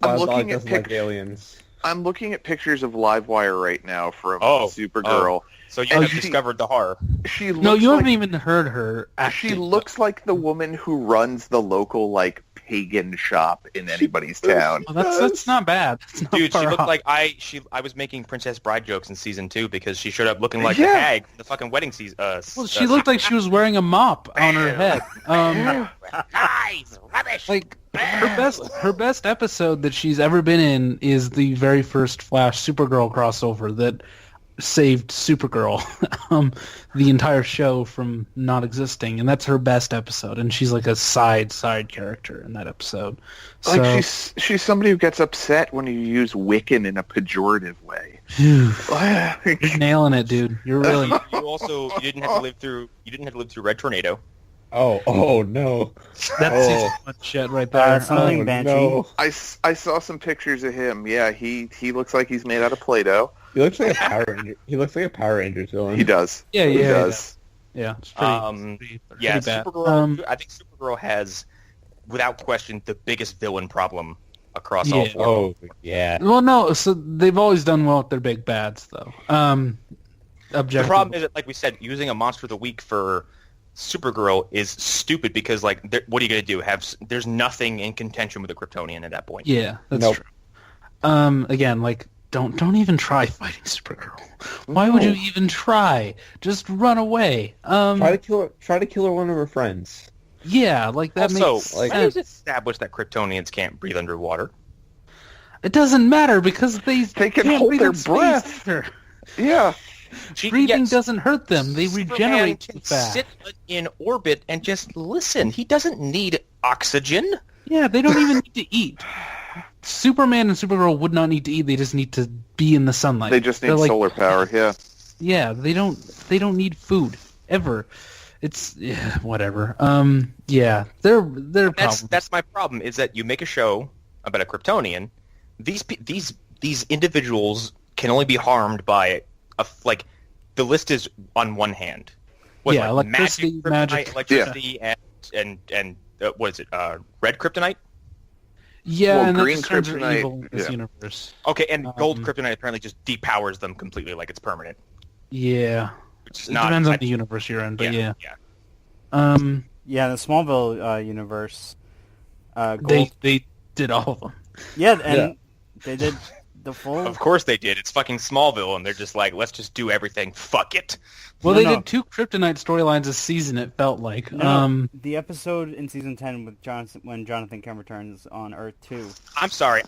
Wild looking Dog at doesn't like aliens. I'm looking at pictures of Livewire right now from Oh. Supergirl. So you And have discovered the horror. She looks No, you like, haven't even heard her. She acting. looks like the woman who runs the local like pagan shop in anybody's town. Well, that's not bad. That's not Dude, she far looked off. like I was making Princess Bride jokes in season 2 because she showed up looking like Yeah. the hag from the fucking wedding season. Well, she looked like she was wearing a mop on her head. Lies, rubbish. Like her best episode that she's ever been in is the very first Flash Supergirl crossover that saved Supergirl, the entire show from not existing, and that's her best episode. And she's like a side character in that episode. So Like she's somebody who gets upset when you use Wiccan in a pejorative way. you're nailing it, dude. You're really. You didn't have to live through Red Tornado. Oh no. That's Oh. season 1 shit right there. Something Banshee. No. I saw some pictures of him. Yeah, he looks like he's made out of Play-Doh. He looks like a Power Ranger. He looks like a Power Rangers villain. He does. Yeah, He yeah, does. Yeah, it's pretty. Yeah, pretty bad. Supergirl. I think Supergirl has, without question, the biggest villain problem across all Yeah. 4. Oh yeah. Well, no. So they've always done well with their big bads, though. The Objective. problem is that, like we said, using a monster of the week for Supergirl is stupid because, like, what are you going to do? There's nothing in contention with a Kryptonian at that point. Yeah, that's Nope. true. Again, like, don't even try fighting Supergirl. Why would you even try? Just run away. Try to kill her one of her friends. Yeah, like that Also, makes like- when it was sense. established that Kryptonians can't breathe underwater. It doesn't matter because they They can can't hold breathe their in space breath. either. Yeah. Breathing doesn't hurt them. They regenerate too can fast. sit in orbit and just listen. He doesn't need oxygen. Yeah, they don't even need to eat. Superman and Supergirl would not need to eat. They just need to be in the sunlight. They just need They're like, solar power. Yeah. Yeah, they don't need food ever. It's whatever. Yeah, they're problems. That's my problem. Is that you make a show about a Kryptonian, these individuals can only be harmed by like the list is on one hand. Yeah, electricity, magic, electricity, and what is it? Red kryptonite. Yeah, Well, and green that turns are kryptonite, evil in this yeah. universe. Okay, and gold kryptonite apparently just depowers them completely, like it's permanent. Yeah, Which is it not. depends on the universe you're in, but yeah. Yeah. Yeah, the Smallville universe. They did all of them. Yeah, and they did the full. Of course they did. It's fucking Smallville, and they're just like, let's just do everything. Fuck it. Well, No, they no. did 2 Kryptonite storylines a season. It felt like. No, the episode in season 10 with when Jonathan Kent returns on Earth 2. I'm sorry.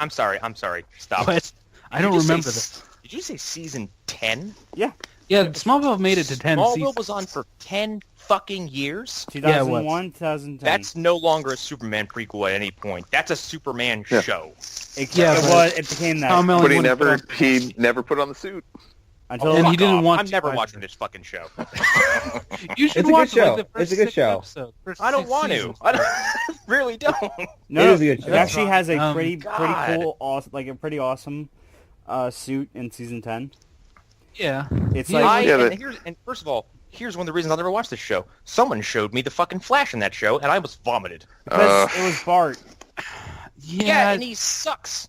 Stop. But I don't Did you say remember this. Did you say season 10? Yeah, Yeah, Smallville made it to 10 Smallville seasons. was on for 10 fucking years? 2001, 2010. That's no longer a Superman prequel at any point. That's a Superman Yeah. show. It became that Tom Elling But he wouldn't never put on the suit. until And he Fuck didn't off. want I'm to never either. watching this fucking show. You should It's a good watch show. Like, the first It's a good 6 show. episodes, first I don't 6 want seasons. to. I really don't. No, It is a good it show. actually has a pretty God. cool, awesome, like a pretty awesome suit in season 10. Yeah. It's Yeah, like And first of all, here's one of the reasons I'll never watch this show. Someone showed me the fucking Flash in that show, and I almost vomited. because it was Bart. Yeah, and he sucks.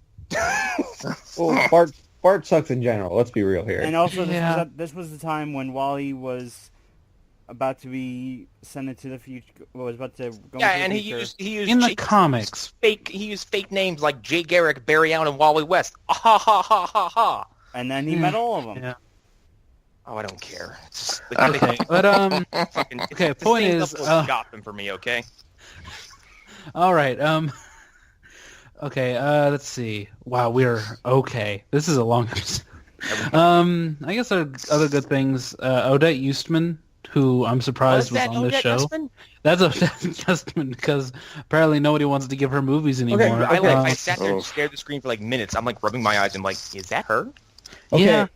Well, Bart sucks in general. Let's be real here. And also, Yeah. this was the time when Wally was about to be sent into the future. Was about to go Yeah, into and the he future. used in the comics. He used fake names like Jay Garrick, Barry Allen, and Wally West. Ah, ha ha ha ha ha. And then he met all of them. Yeah. Oh, I don't care. It's just, like, Okay, but fucking, okay, it's the point same is, level of Gotham for me. Okay. all right. Okay. Let's see. Wow, we're okay. This is a long episode. I guess there are other good things. Odette Eastman, who I'm surprised was on this show. That's Odette Eastman because apparently nobody wants to give her movies anymore. I sat there and stared at the screen for like minutes. I'm like rubbing my eyes and like, is that her? Okay, Yeah.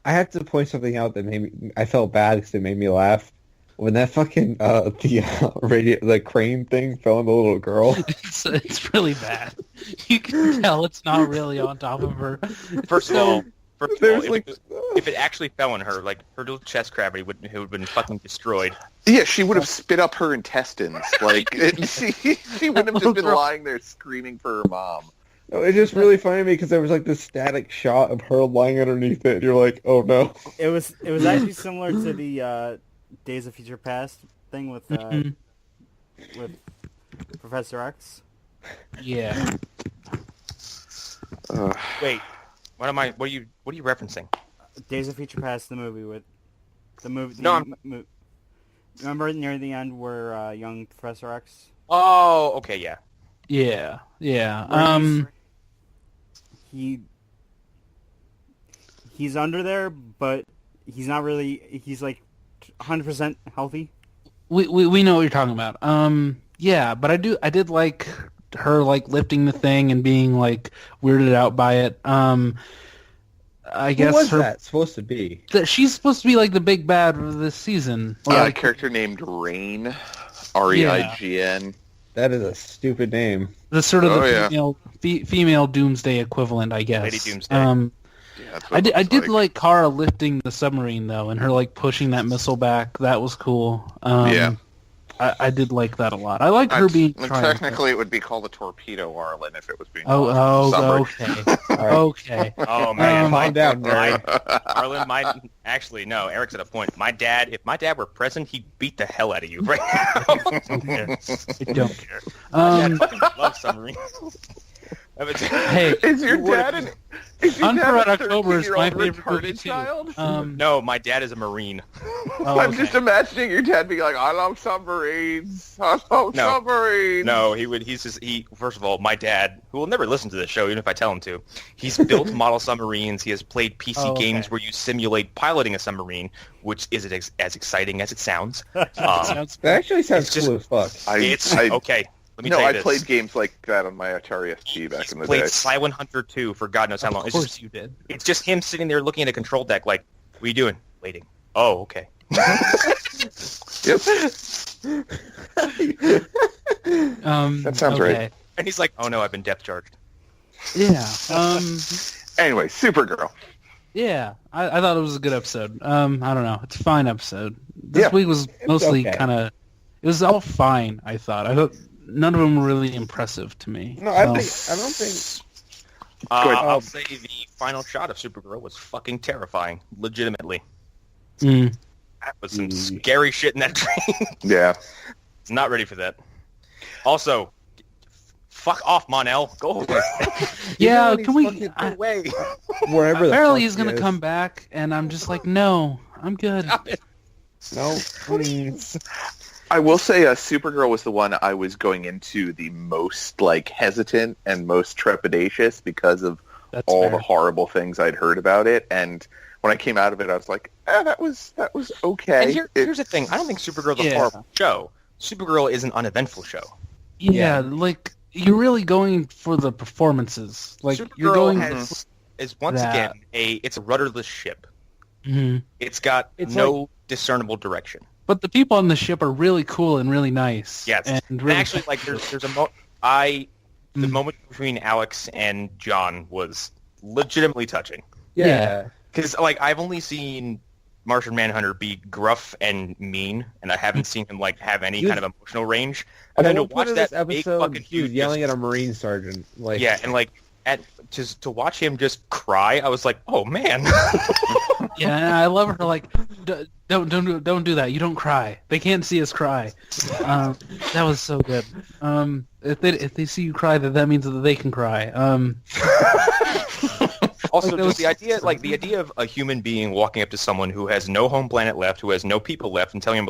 I have to point something out that made me. I felt bad because it made me laugh when that fucking the crane thing fell on the little girl. It's really bad. You can tell it's not really on top of her. First of all, There's like, if it actually fell on her, like her little chest cavity would have been fucking destroyed. Yeah, she would have spit up her intestines. Like she wouldn't have just been Girl. lying there screaming for her mom. it's just really funny to me because there was like this static shot of her lying underneath it. And you're like, oh no. It was actually similar to the Days of Future Past thing with Professor X. Yeah. Wait, what are you referencing? Days of Future Past, the movie with the movie. No, I'm- Remember near the end where young Professor X? Oh, okay, yeah. Yeah. Yeah. Where he's under there, but he's not really. He's like 100% healthy. We know what you're talking about. Yeah, but I did like her like lifting the thing and being like weirded out by it. I guess Who was her that supposed to be? she's supposed to be like the big bad of this season. A Like, character named Rain, Reign. That is a stupid name. the sort of Oh, the yeah. female Doomsday equivalent, I guess. Lady Doomsday. Yeah, that's what it I looks did like Kara lifting the submarine though, and her like pushing that missile back. That was cool. Yeah. I did like that a lot. I like her being triumphant. Technically, it would be called a torpedo Arlen if it was being. Oh, called okay, right. okay. Oh man, Calm down, nerd. Arlen, actually no. Eric's at a point. If my dad were present, he'd beat the hell out of you right now. I don't care. My dad fucking loves submarines. Hey, Is your dad Hunt for Red a October is my 13-year-old favorite movie retarded too. child? No, my dad is a Marine. Oh, I'm okay. just imagining your dad being like, "I love submarines. I love No. submarines." No, he first of all, my dad, who will never listen to this show even if I tell him to, he's built model submarines. He has played PC Oh, okay. games where you simulate piloting a submarine, which is as exciting as it sounds. Sounds That actually sounds It's just- cool as fuck. It's I okay. Let me no, tell you I this. played games like that on my Atari ST back in the Played day. Silent Hunter 2 for God knows how long. Of It's course just, you did. it's just him sitting there looking at a control deck like, what are you doing? Waiting. Oh, okay. Yep. That sounds right. okay. And he's like, oh no, I've been depth charged. Yeah. Anyway, Supergirl. Yeah. I thought it was a good episode. I don't know. It's a fine episode. This Yeah. week was mostly okay. kind of. It was all fine. I thought none of them were really impressive to me. No, I So- don't think. Go ahead. I'll say the final shot of Supergirl was fucking terrifying. Legitimately. Mm. That was some scary shit in that train. Yeah. It's not ready for that. Also, fuck off, Mon-El. Go away. Yeah, He's can we? fucking away. Wherever the Apparently fuck he's gonna he is. come back, and I'm just like, no, I'm good. Stop it. No, please. I will say Supergirl was the one I was going into the most hesitant and most trepidatious because of That's all fair. the horrible things I'd heard about it. And when I came out of it, I was like, that was okay. And here's the thing. I don't think Supergirl's a Yeah. horrible show. Supergirl is an uneventful show. Yeah, like you're really going for the performances. Like you're Supergirl going. is once that. again it's a rudderless ship. Mhm. It's got It's no discernible direction. But the people on the ship are really cool and really nice. Yes, and and really actually, there's a the moment between Alex and John was legitimately touching. Yeah. Because I've only seen Martian Manhunter be gruff and mean, and I haven't seen him have any He was- kind of emotional range. At And then to one point watch in that this big episode, fucking he was dude yelling just- at a Marine sergeant. yeah, and to watch him just cry, I was like, oh man. Yeah, and I love her. Like, don't do that. You don't cry. They can't see us cry. That was so good. If they see you cry, that means that they can cry. Also, Like, that just was- the idea of a human being walking up to someone who has no home planet left, who has no people left, and telling him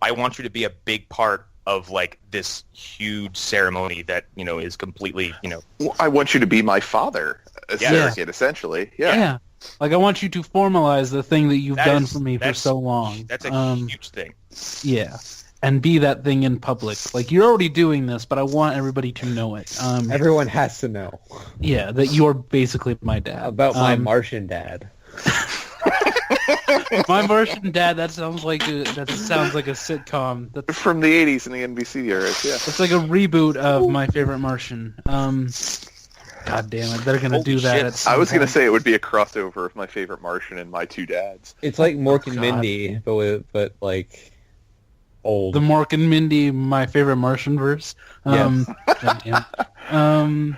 I want you to be a big part of this huge ceremony that is completely Well, I want you to be my father, a Yeah. surrogate, essentially. Yeah. Like I want you to formalize the thing that you've That done is- for me for that's- so long. That's a huge thing. Yeah, and be that thing in public. Like you're already doing this, but I want everybody to know it. Everyone has to know Yeah, that you're basically my dad. about my Martian dad. My Martian dad. That sounds like a sitcom. That's From the 80s and the NBC eras, yeah. it's like a reboot of My Favorite Martian. God damn it, they're gonna Holy do that. shit. At some I was going to point. say it would be a crossover of My Favorite Martian and My Two Dads. It's like Mork and God. Mindy, but old. the Mork and Mindy My Favorite Martian verse. God damn it.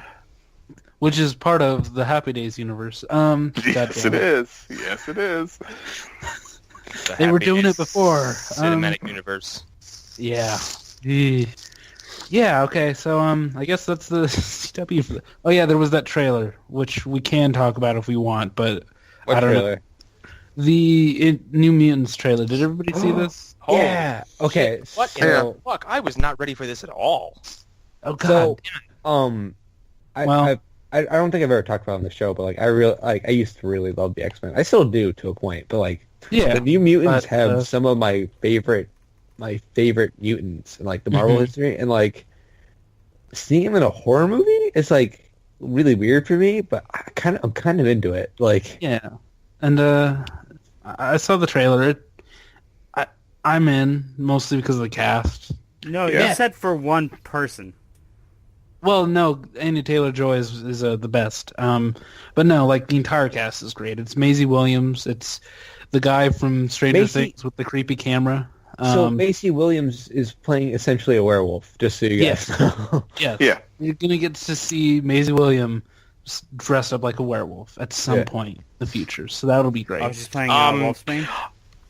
Which is part of the Happy Days universe. God Yes, damn it is. Yes, it is. The They were Happy doing Days it before. Cinematic universe. Yeah. Yeah, okay, so I guess that's the CW for oh yeah, there was that trailer, which we can talk about if we want, but What I don't know. trailer? The New Mutants trailer. Did everybody see this? Holy Yeah. Okay. What in So, the fuck? I was not ready for this at all. Oh god. So- damn it. I don't think I've ever talked about it on the show, but I used to really love the X-Men. I still do to a point, but Yeah. the New Mutants but, have some of my favorite mutants in the Marvel Mhm. history, and seeing them in a horror movie is really weird for me, but I'm kind of into it. Yeah. And I saw the trailer. I'm in mostly because of the cast. No, Yeah. you said for one person. Well, no, Anya Taylor-Joy is the best. But no, the entire cast is great. It's Maisie Williams. It's the guy from Stranger Maisie- Things with the creepy camera. So Macy Williams is playing essentially a werewolf, just so you guys know. Yes. Yeah. You're gonna get to see Maisie Williams dressed up like a werewolf at some Yeah. point in the future. So that'll be great. I was just playing Wolfsbane.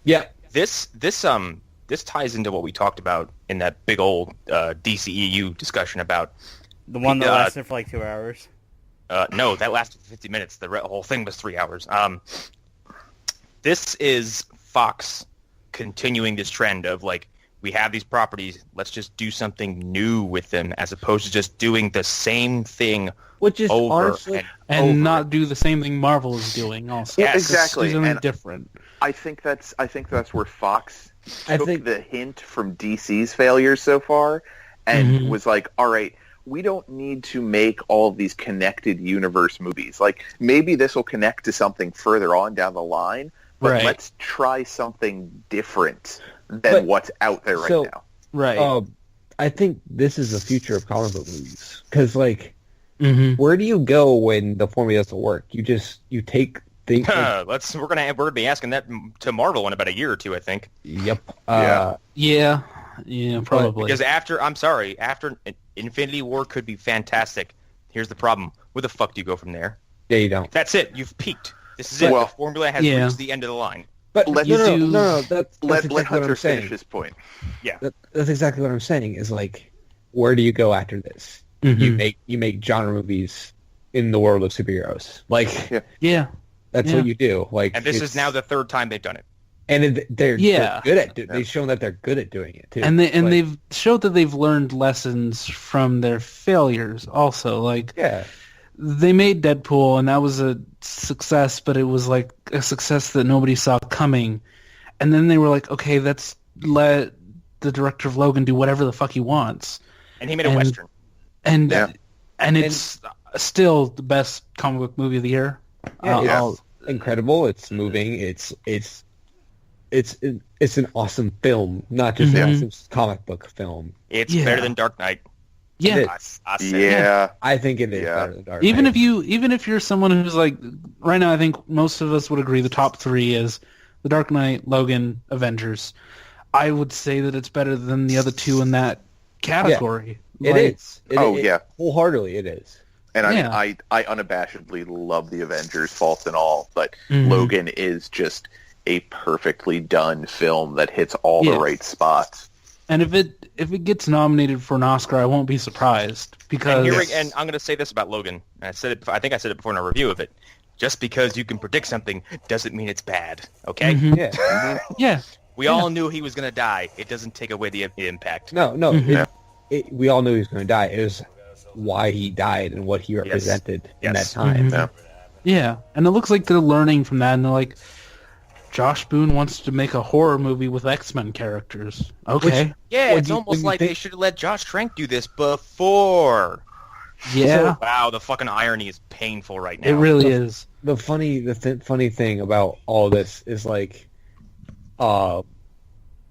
Yeah. This ties into what we talked about in that big old DCEU discussion about The one that Yeah. lasted for 2 hours. No, that lasted 50 minutes. The whole thing was 3 hours. This is Fox continuing this trend of like, we have these properties, let's just do something new with them as opposed to just doing the same thing Which is over honestly, and over. not do the same thing Marvel is doing. Also, Yeah, Just exactly. do something And different. I think that's where Fox I took think- the hint from DC's failures so far and Mhm. was like, all right, we don't need to make all of these connected universe movies. Like, maybe this will connect to something further on down the line, but Right. let's try something different than But- what's out there right so- now. Right. I think this is the future of comic book movies. Because, like, hmm where do you go when the formula doesn't work? You take things. Like, We're gonna be asking that to Marvel in about a year or two, I think. yep. Yeah. Yeah, probably. Because after Infinity War could be fantastic. Here's the problem: where the fuck do you go from there? Yeah, you don't. That's it. You've peaked. This is it. Well, the formula has yeah. reached the end of the line. But Let- no, no, you no, do- no, that's Let exactly what Hunter I'm saying. finish his point. That's exactly what I'm saying. Is like, where do you go after this? Mhm. You make genre movies in the world of superheroes. Like, Yeah. that's Yeah. what you do. Like, And this it's- is now the third time they've done it. and they're Yeah. good at it. They've shown that they're good at doing it too. And Like, they've showed that they've learned lessons from their failures also. Like, yeah. they made Deadpool, and that was a success, but it was like a success that nobody saw coming. And then they were like, okay, let's let the director of Logan do whatever the fuck he wants. And he made a And- Western. And Yeah. and it's still the best comic book movie of the year. Yeah, yeah. I'll- Incredible. It's moving. It's an awesome film, not just an Mhm. awesome comic book film. It's Yeah. better than Dark Knight. yeah. It I said it. Yeah. I think it is Yeah. better than Dark Even Knight. if you're someone who's like right now, I think most of us would agree the top three is The Dark Knight, Logan, Avengers. I would say that it's better than the other two in that category. It Like, is. Yeah. Wholeheartedly, it is. And Yeah. I unabashedly love the Avengers, faults and all, but Mhm. Logan is just a perfectly done film that hits all Yeah. the right spots. And if it gets nominated for an Oscar, I won't be surprised because And I'm going to say this about Logan. I said it. I think I said it before in a review of it. Just because you can predict something doesn't mean it's bad. Okay. Mhm. Yeah. yeah, We all knew he was going to die. It doesn't take away the impact. No. Mhm. We all knew he was going to die. It was why he died and what he represented in that Yes. time. Mhm. Yeah. yeah, and it looks like they're learning from that, and they're like, Josh Boone wants to make a horror movie with X-Men characters. Okay, Yeah, When it's you- almost when you like think- they should have let Josh Trank do this before. yeah, Wow, the fucking irony is painful right now. it really is. The funny thing about all this is like,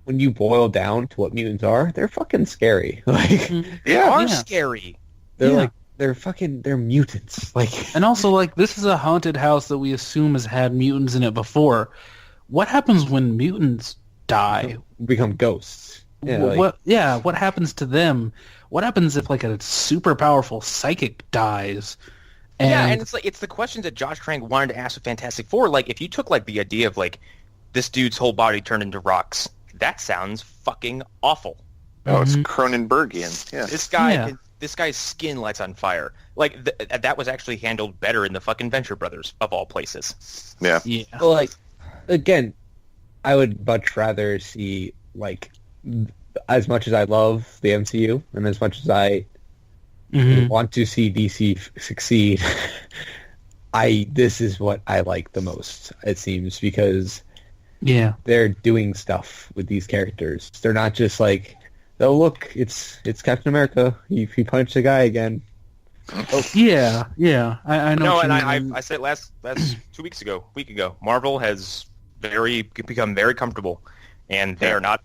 when you boil down to what mutants are, they're fucking scary. Like, They Yeah. are Yeah. scary. they're Yeah. like they're mutants. Like, And also, like, this is a haunted house that we assume has had mutants in it before. What happens when mutants die? become ghosts. Yeah, like, What happens to them? What happens if like a super powerful psychic dies? And it's like it's the questions that Josh Trank wanted to ask with Fantastic Four. Like, if you took like the idea of like this dude's whole body turned into rocks, that sounds fucking awful. Oh, it's Mhm. Cronenbergian. Yeah. This guy, Yeah. this guy's skin lights on fire. Like that was actually handled better in the fucking Venture Brothers of all places. Yeah. yeah, well, like, again, I would much rather see, like, as much as I love the MCU and as much as I Mhm. want to see DC succeed, this is what I like the most, it seems, because yeah, they're doing stuff with these characters. They're not just like, oh, look, it's Captain America. He punched a guy again. yeah, yeah. I know. No, what and you mean. I said last 2 weeks ago, week ago, Marvel has become very comfortable, and they're not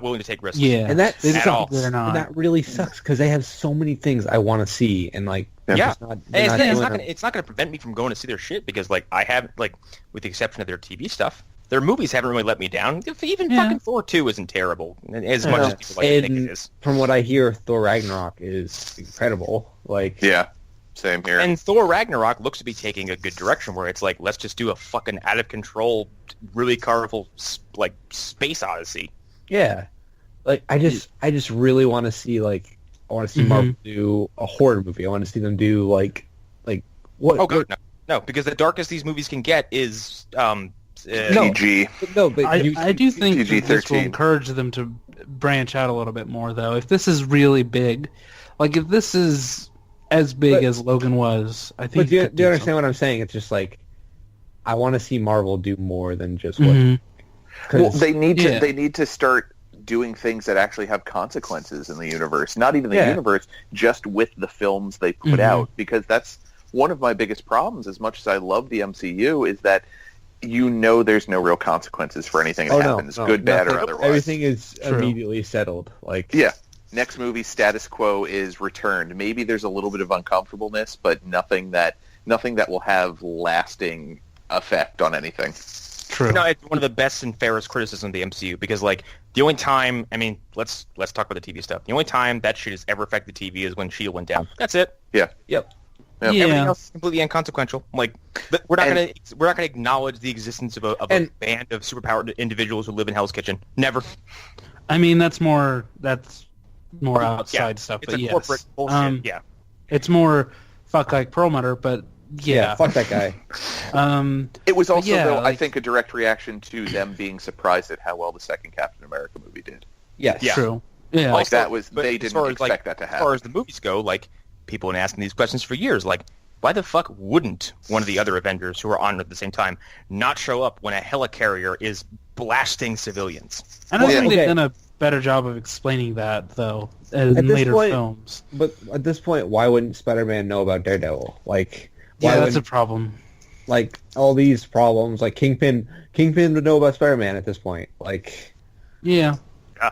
willing to take risks. yeah, And that they at all. they're And not. that really sucks because they have so many things I want to see, and like, they're Yeah. just not, And they're it's, not it's doing not them. gonna it's not gonna prevent me from going to see their shit because like I have like with the exception of their TV stuff, their movies haven't really let me down. Even Yeah. fucking Thor 2 isn't terrible as much as people like to think And it is. from what I hear, Thor Ragnarok is incredible. Like, Yeah. Same here. And Thor Ragnarok looks to be taking a good direction where it's like let's just do a fucking out of control, really colorful like space odyssey. yeah, like I just really want to see, like, I want to see Mhm. Marvel do a horror movie. I want to see them do like What? Oh god, no, because the darkest these movies can get is No. PG. No, but I do think that this will PG-13. encourage them to branch out a little bit more, though. If this is really big, like if this is as big as Logan was, I think. But do you understand what I'm saying? It's just like I want to see Marvel do more than just what. Mhm. Well, they need to. Yeah. They need to start doing things that actually have consequences in the universe. Not even the Yeah. universe, just with the films they put Mhm. out. Because that's one of my biggest problems. As much as I love the MCU, is that there's no real consequences for anything that happens, good, bad, or nothing. otherwise. Everything is True. immediately settled. Like Yeah. Next movie, status quo is returned. Maybe there's a little bit of uncomfortableness, but nothing that will have lasting effect on anything. True. No, it's one of the best and fairest criticisms of the MCU because, like, the only time, I mean, let's talk about the TV stuff. The only time that shit has ever affected TV is when S.H.I.E.L.D. went down. That's it. Yep. Yeah. Everything else is completely inconsequential. Like, but we're not And- gonna acknowledge the existence of a band of superpowered individuals who live in Hell's Kitchen. Never. I mean, that's more outside stuff. It's But a yes, corporate bullshit. Yeah. it's more fuck like Perlmutter, but yeah. Fuck that guy. It was also, yeah, though, I like- think, a direct reaction to them being surprised at how well the second Captain America movie did. Yes. Yeah. True. Yeah. Like, that was, but they as didn't far as, expect that to As happen. far as the movies go, like, people have been asking these questions for years. Like, why the fuck wouldn't one of the other Avengers who are on at the same time not show up when a helicarrier is blasting civilians? I don't think okay. they've done a better job of explaining that, though, in At this later point- films. But at this point, why wouldn't Spider-Man know about Daredevil? Like, Yeah, why that's a wouldn't problem. like all these problems? Like Kingpin would know about Spider-Man at this point. Like, Yeah. Yeah.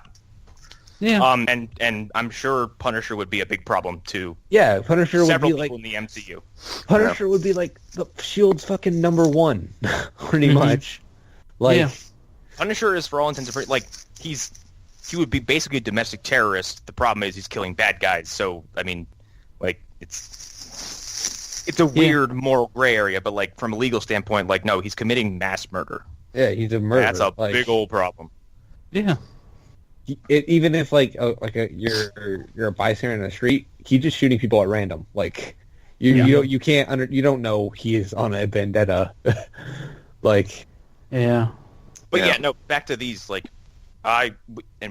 Yeah. And I'm sure Punisher would be a big problem to yeah, Punisher would several be like people in the MCU. Punisher would be like the Shield's fucking number one, pretty much. Like, Yeah. Punisher is, for all intents and purposes, like, he would be basically a domestic terrorist. The problem is he's killing bad guys. So, I mean, like, it's a weird moral gray area, but, like, from a legal standpoint, like, no, he's committing mass murder. yeah, he's a murderer. That's a like, big old problem. Yeah. Even if you're a bystander in the street, he's just shooting people at random. Like, you don't know he is on a vendetta. Like, Yeah. But Yeah. yeah, no, back to these, like,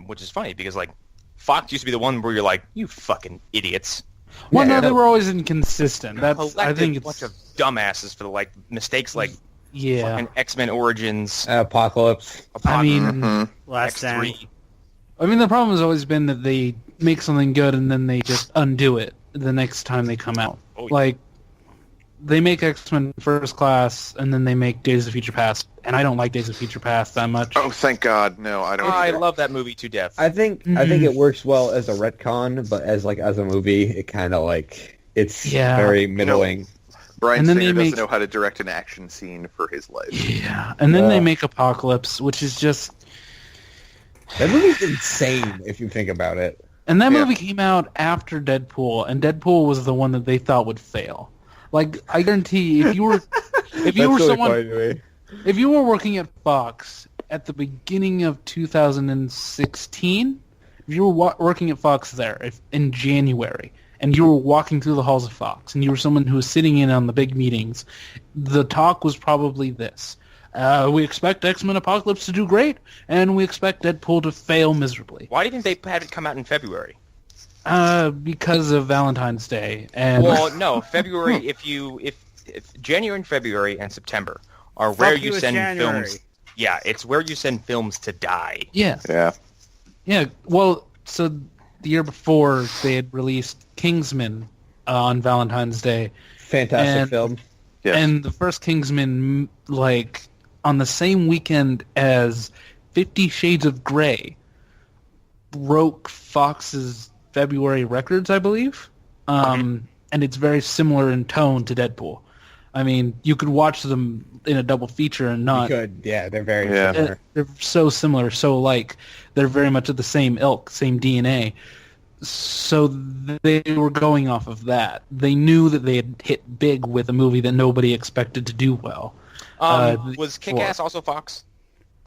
which is funny because, like, Fox used to be the one where you're like, you fucking idiots. Well, Yeah, no, they no. were always inconsistent. That's. I Collective think it's. bunch of dumbasses for the, like, mistakes like Yeah. fucking X-Men Origins, Apocalypse. I mean, Mhm. Last Stand. X3. I mean, the problem has always been that they make something good and then they just undo it the next time they come out. Oh, yeah. Like, they make X-Men First Class and then they make Days of Future Past, and I don't like Days of Future Past that much. Oh, thank God. No, I don't. I either. love that movie to death. I think it works well as a retcon, but as a movie, it kind of like it's Yeah. very middling. Brian And then Singer they doesn't make- know how to direct an action scene for his life. Yeah, and then they make Apocalypse, which is just... That movie's insane if you think about it. And that Yeah. movie came out after Deadpool, and Deadpool was the one that they thought would fail. Like, I guarantee, if you were someone... funny to me. If you were working at Fox at the beginning of 2016, if you were working at Fox in January, and you were walking through the halls of Fox, and you were someone who was sitting in on the big meetings, the talk was probably this. We expect X-Men Apocalypse to do great, and we expect Deadpool to fail miserably. Why do you think they had it come out in February? Because of Valentine's Day. And Well, no, February. if January and February and September are where Fuck you with send January. films. Yeah, it's where you send films to die. yeah. Yeah. Well, so the year before, they had released Kingsman on Valentine's Day. Fantastic And- film. Yes. And the first Kingsman, like, on the same weekend as 50 Shades of Grey, broke Fox's February records, I believe. And it's very similar in tone to Deadpool. I mean, you could watch them in a double feature and not... Good. Yeah, they're very Yeah. similar. They're so similar, so alike. They're very much of the same ilk, same DNA. So they were going off of that. They knew that they had hit big with a movie that nobody expected to do well. Was Kick-Ass also Fox?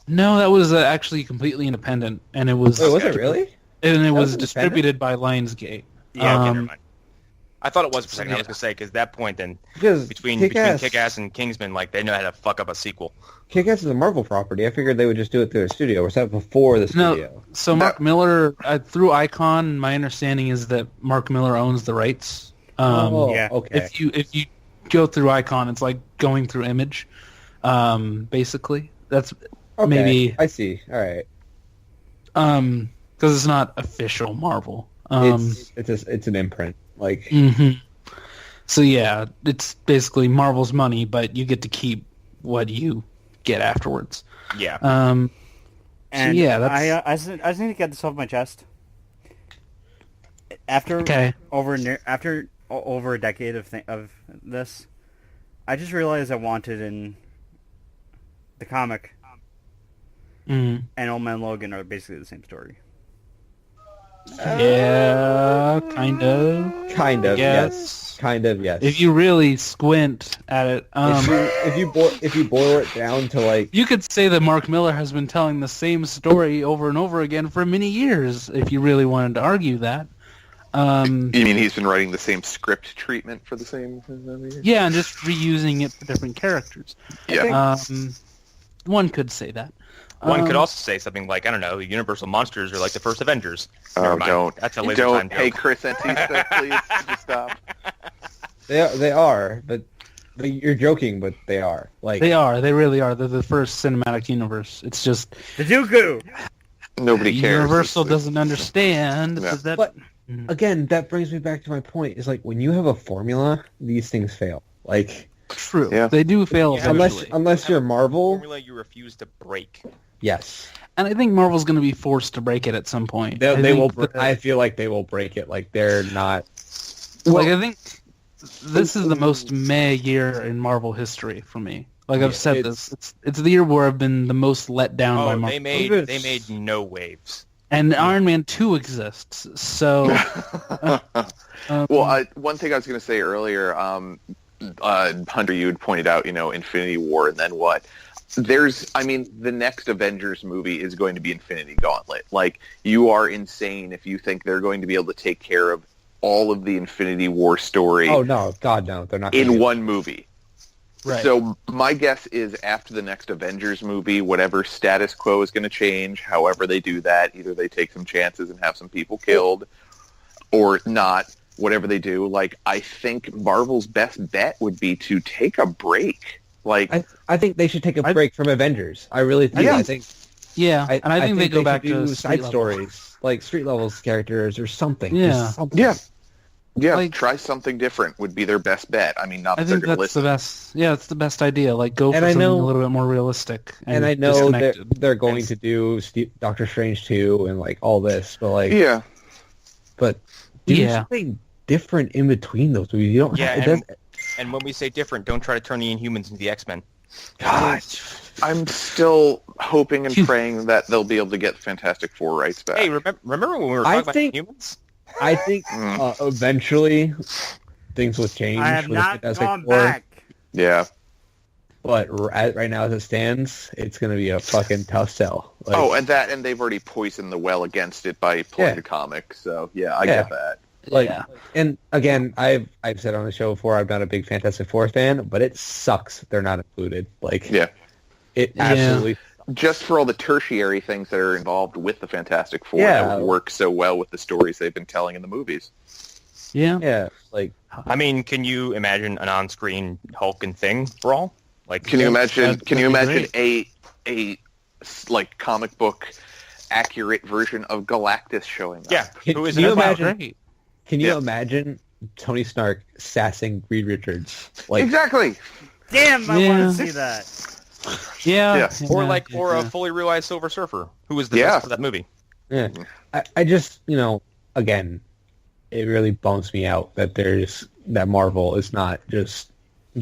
No, that was actually completely independent, and it was Wait, was it really? and it was was distributed by Lionsgate. Yeah, okay, Um, never mind. I thought it was for a second. Yeah. I was gonna say because at that point, then Because between Kick-Ass, Kick-Ass and Kingsman, like they know how to fuck up a sequel. Kick-Ass is a Marvel property. I figured they would just do it through a studio. Or was that before the studio? No, so Mark Miller, through Icon, my understanding is that Mark Miller owns the rights. yeah. Okay. If you go through Icon, it's like going through Image, basically. That's Okay, maybe I see. All right. because it's not official Marvel. It's an imprint. Like Mhm. So yeah, it's basically Marvel's money, but you get to keep what you get afterwards. Yeah. And yeah, that's I just need to get this off my chest. After okay. over a decade of this, I just realized I wanted in the comic Mm. and Old Man Logan are basically the same story. Yeah, kind of. kind of Yes. yes. Kind of yes. If you really squint at it, if you boil it down to like you could say that Mark Miller has been telling the same story over and over again for many years. If you really wanted to argue that, You mean he's been writing the same script treatment for the same? yeah, and just reusing it for different characters. Yeah. One could say that. One could also say something like, I don't know, Universal Monsters are like the first Avengers. Oh, Never mind. don't. That's a laser time Don't. Hey, joke. Chris Antista, please just stop. they are, but you're joking, but they are. Like They are. They really are. They're the first cinematic universe. It's just The Dooku! Nobody cares. Universal It's- doesn't understand Yeah. that. But again, that brings me back to my point. Is like when you have a formula, these things fail. Like True. Yeah. They do fail Yeah. eventually. unless you're Marvel, Formula you refuse to break. yes, And I think Marvel's going to be forced to break it at some point. they think will. that- I feel like they will break it. Like they're not. like I think this is the most meh year in Marvel history for me. Like I've Yeah, said this, it's the year where I've been the most let down by Oh, Marvel. they made no waves. And Iron Man 2 exists, so Well, one thing I was going to say earlier, Hunter, you had pointed out, Infinity War, and then what? The next Avengers movie is going to be Infinity Gauntlet. Like, you are insane if you think they're going to be able to take care of all of the Infinity War story Oh no, God no, they're not. in one movie. right. So my guess is after the next Avengers movie, whatever status quo is going to change, however they do that, either they take some chances and have some people killed or not, whatever they do. Like, I think Marvel's best bet would be to take a break. Like, I think they should take a break from Avengers. I really think. Yeah. I think. yeah, and I think they go should back do to side street level. stories, like street levels characters or something. Yeah. Just something. yeah, like- try something different would be their best bet. I mean, not I that they're think going to that's listen. the best. Yeah, it's the best idea. Like, go for And I something know- a little bit more realistic. And I know that disconnected. they're going to do Doctor Strange 2 and like all this, but like, Yeah. but do Yeah. something different in between those movies. You don't. Yeah, Have, it doesn't- And when we say different, don't try to turn the Inhumans into the X-Men. God. I'm still hoping and Phew. praying that they'll be able to get Fantastic Four rights back. Hey, remember when we were I talking think- about Inhumans? I think eventually things will change. I have with not Fantastic gone Four, back. Yeah. But right now, as it stands, it's going to be a fucking tough sell. Like, and they've already poisoned the well against it by pulling Yeah. the comic. So yeah, I Yeah. get that. Like, yeah. and again, I've said on the show before, I'm not a big Fantastic Four fan, but it sucks they're not included. Like, Yeah. it Yeah. absolutely. Just for all the tertiary things that are involved with the Fantastic Four Yeah. that would work so well with the stories they've been telling in the movies. Yeah. Yeah, like I mean, can you imagine an on-screen Hulk and Thing brawl? Like, Can you imagine? that'd Can you be imagine a like comic book accurate version of Galactus showing up? Yeah, Can- who is can it? you about? imagine- Great. can you Yeah. imagine Tony Stark sassing Reed Richards? Like, Exactly. Damn, I Yeah. want to see that. Yeah. Yeah. Or yeah, or a yeah. fully realized Silver Surfer, who was the Yeah. best for that movie. yeah. I just, again, it really bums me out that that Marvel is not just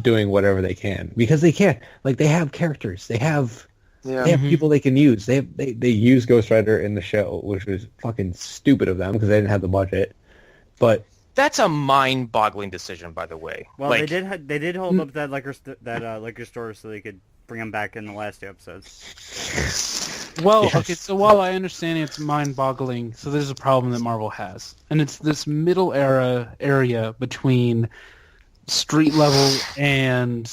doing whatever they can, because they can't. Like, they have characters, they have Yeah. they have Mhm. people they can use. They use Ghost Rider in the show, which was fucking stupid of them because they didn't have the budget. But That's a mind-boggling decision, by the way. Well, like, they did hold up that liquor store so they could bring him back in the last two episodes. Well, Yes. okay, so while I understand it's mind-boggling, so there's a problem that Marvel has. And it's this middle area between street level and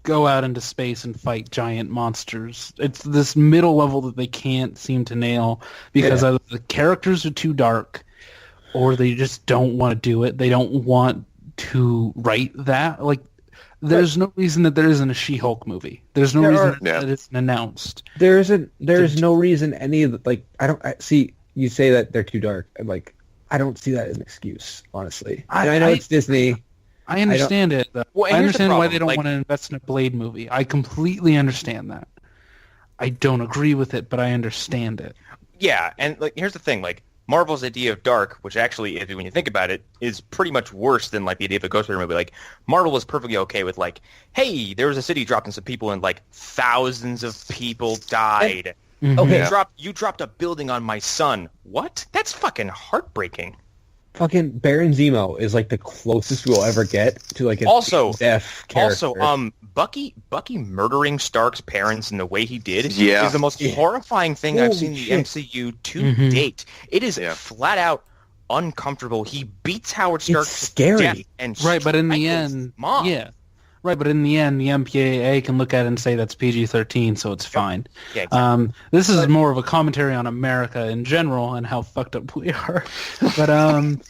go out into space and fight giant monsters. It's this middle level that they can't seem to nail because either the characters are too dark or they just don't want to do it. They don't want to write that. Like, there's no reason that there isn't a She-Hulk movie. There's no reason that it's announced. There's no reason any of the, like, I see you say that they're too dark. I'm like, I don't see that as an excuse, honestly. And I know it's Disney. I understand it. Though. Well, I and here's the understand why problem, they don't like- want to invest in a Blade movie. I completely understand that. I don't agree with it, but I understand it. Yeah, and like here's the thing, like Marvel's idea of dark, which actually, when you think about it, is pretty much worse than like the idea of a Ghost Rider movie. Like Marvel is perfectly okay with like, hey, there was a city dropped in some people and like thousands of people died. Okay. You dropped a building on my son. What? That's fucking heartbreaking. Fucking Baron Zemo is like the closest we'll ever get to like a Also- deaf character. Also, Bucky murdering Stark's parents in the way he did is the most horrifying thing I've Holy seen in shit. the MCU to date. It is flat out uncomfortable. He beats Howard Stark It's to scary. death and Right, but in the strangles end, Mom. yeah. Right, but in the end, the MPAA can look at it and say that's PG-13, so it's fine. Yeah, exactly. This is more of a commentary on America in general and how fucked up we are. But on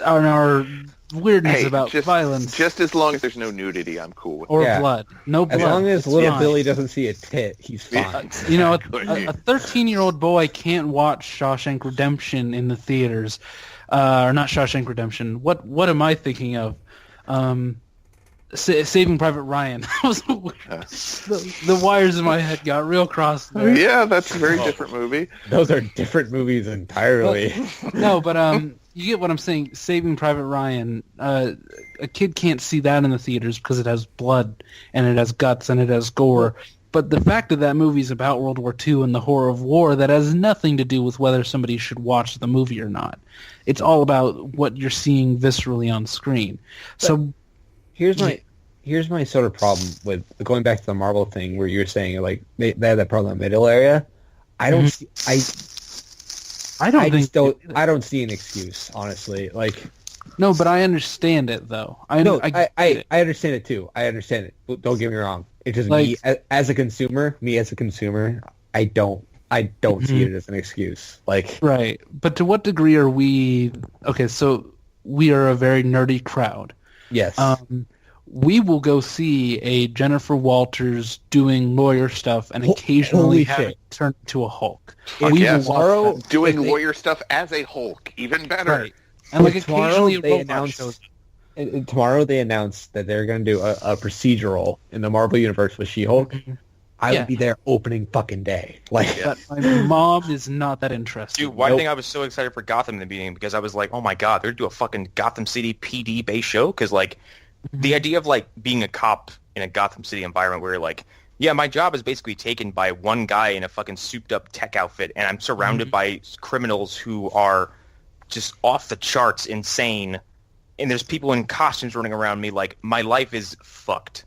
our weirdness Hey, about violence Just as long as there's no nudity, I'm cool with it. or Yeah. blood. No blood. As long as it's little fine. Billy doesn't see a tit, he's fine. You know, a 13-year-old boy can't watch Shawshank Redemption in the theaters. Or not Shawshank Redemption. What am I thinking of? Saving Private Ryan. The wires in my head got real crossed there. Yeah, that's a very different movie. Those are different movies entirely. No, but you get what I'm saying. Saving Private Ryan. A kid can't see that in the theaters because it has blood and it has guts and it has gore. But the fact that that movie is about World War II and the horror of war, that has nothing to do with whether somebody should watch the movie or not. It's all about what you're seeing viscerally on screen. So Here's my sort of problem with going back to the Marvel thing where you're saying like they have that problem in the middle area. I don't see I don't I think just don't I don't see an excuse, honestly. Like no, but I understand it though. I get it. I understand it too. I understand it. But don't get me wrong. It's just Like- me as a consumer, I don't see it as an excuse. Like Right. But to what degree are we... Okay, so we are a very nerdy crowd. yes. We will go see a Jennifer Walters doing lawyer stuff and occasionally holy have shit. it turn into a Hulk. Fuck We yes. will watch that. Doing If they- lawyer stuff as a Hulk, even better. Right. And like If tomorrow occasionally a they robot announce- shows Tomorrow they announced that they're going to do a procedural in the Marvel Universe with She-Hulk. I Yeah. would be there opening fucking day. Like, but my mom is not that interested. Dude, why do you think I was so excited for Gotham in the beginning? Because I was like, oh my god, they're going to do a fucking Gotham City PD-based show? Because, like, the idea of, like, being a cop in a Gotham City environment where you're like, yeah, my job is basically taken by one guy in a fucking souped-up tech outfit, and I'm surrounded by criminals who are just off the charts insane, and there's people in costumes running around me, like, my life is fucked.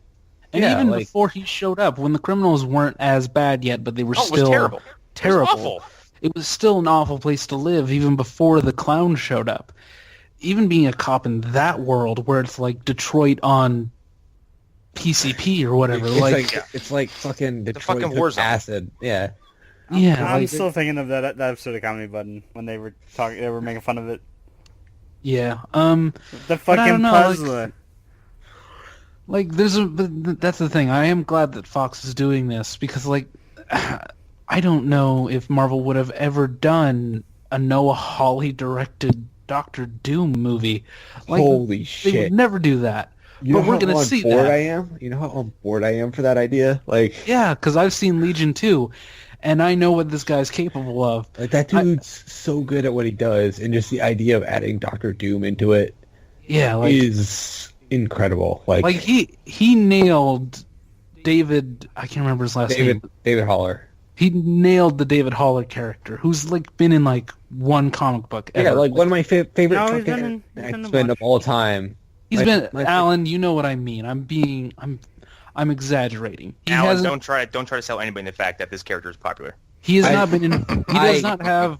And Yeah, even like- before he showed up, when the criminals weren't as bad yet, but they were Oh, it was still terrible. terrible. It was awful. It was still an awful place to live, even before the clown showed up. Even being a cop in that world, where it's like Detroit on PCP or whatever, it's like fucking Detroit fucking took war zone. acid. Yeah. yeah, I'm like, still thinking of that episode of Comedy Button when they were talking. They were making fun of it. yeah. The But I fucking don't know, like- puzzler. Like, that's the thing. I am glad that Fox is doing this because, like, I don't know if Marvel would have ever done a Noah Hawley directed Doctor Doom movie. Like, Holy they shit. would never do that. You But know we're how gonna on see board that. I am? You know how on board I am for that idea? Like Yeah, because I've seen Legion 2, and I know what this guy's capable of. that dude's so good at what he does, and just the idea of adding Doctor Doom into it Yeah, like is incredible. Like he nailed David. I can't remember his last name. David Haller. He nailed the David Haller character, who's like been in like one comic book ever. Yeah, like one of my favorite No, he's fucking been in a X-Men bunch. of all time. He's My- been my- Alan. You know what I mean. I'm exaggerating. He Alan, hasn't. don't try to sell anybody the fact that this character is popular. He has not been in. He does not have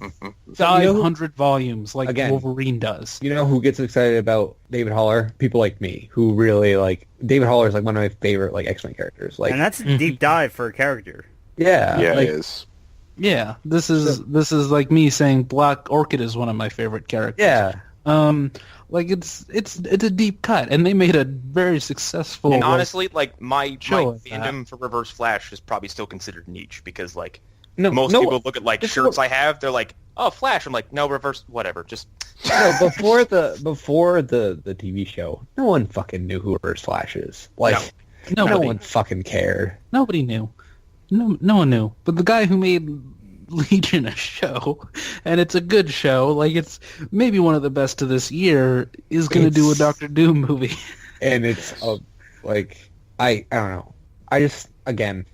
So, you know who- 500 volumes like Again. Wolverine does. You know who gets excited about David Haller? People like me who really like David Haller is like one of my favorite like X-Men characters. Like, And that's a deep dive for a character. yeah, Yeah, like, it is. Yeah, this is like me saying Black Orchid is one of my favorite characters. yeah. Like it's a deep cut, and they made a very successful. And honestly, like my show like fandom for Reverse Flash is probably still considered niche because like No, most no, people look at like just shirts look- I have, they're like, oh, Flash. I'm like, no, Reverse, whatever. Just no, before the TV show, no one fucking knew who Reverse Flash is. Like, no nobody, one fucking cared. nobody knew. No one knew. But the guy who made Legion a show, and it's a good show, like it's maybe one of the best of this year, is going to do a It's- Doctor Doom movie. And it's like I don't know. I just again,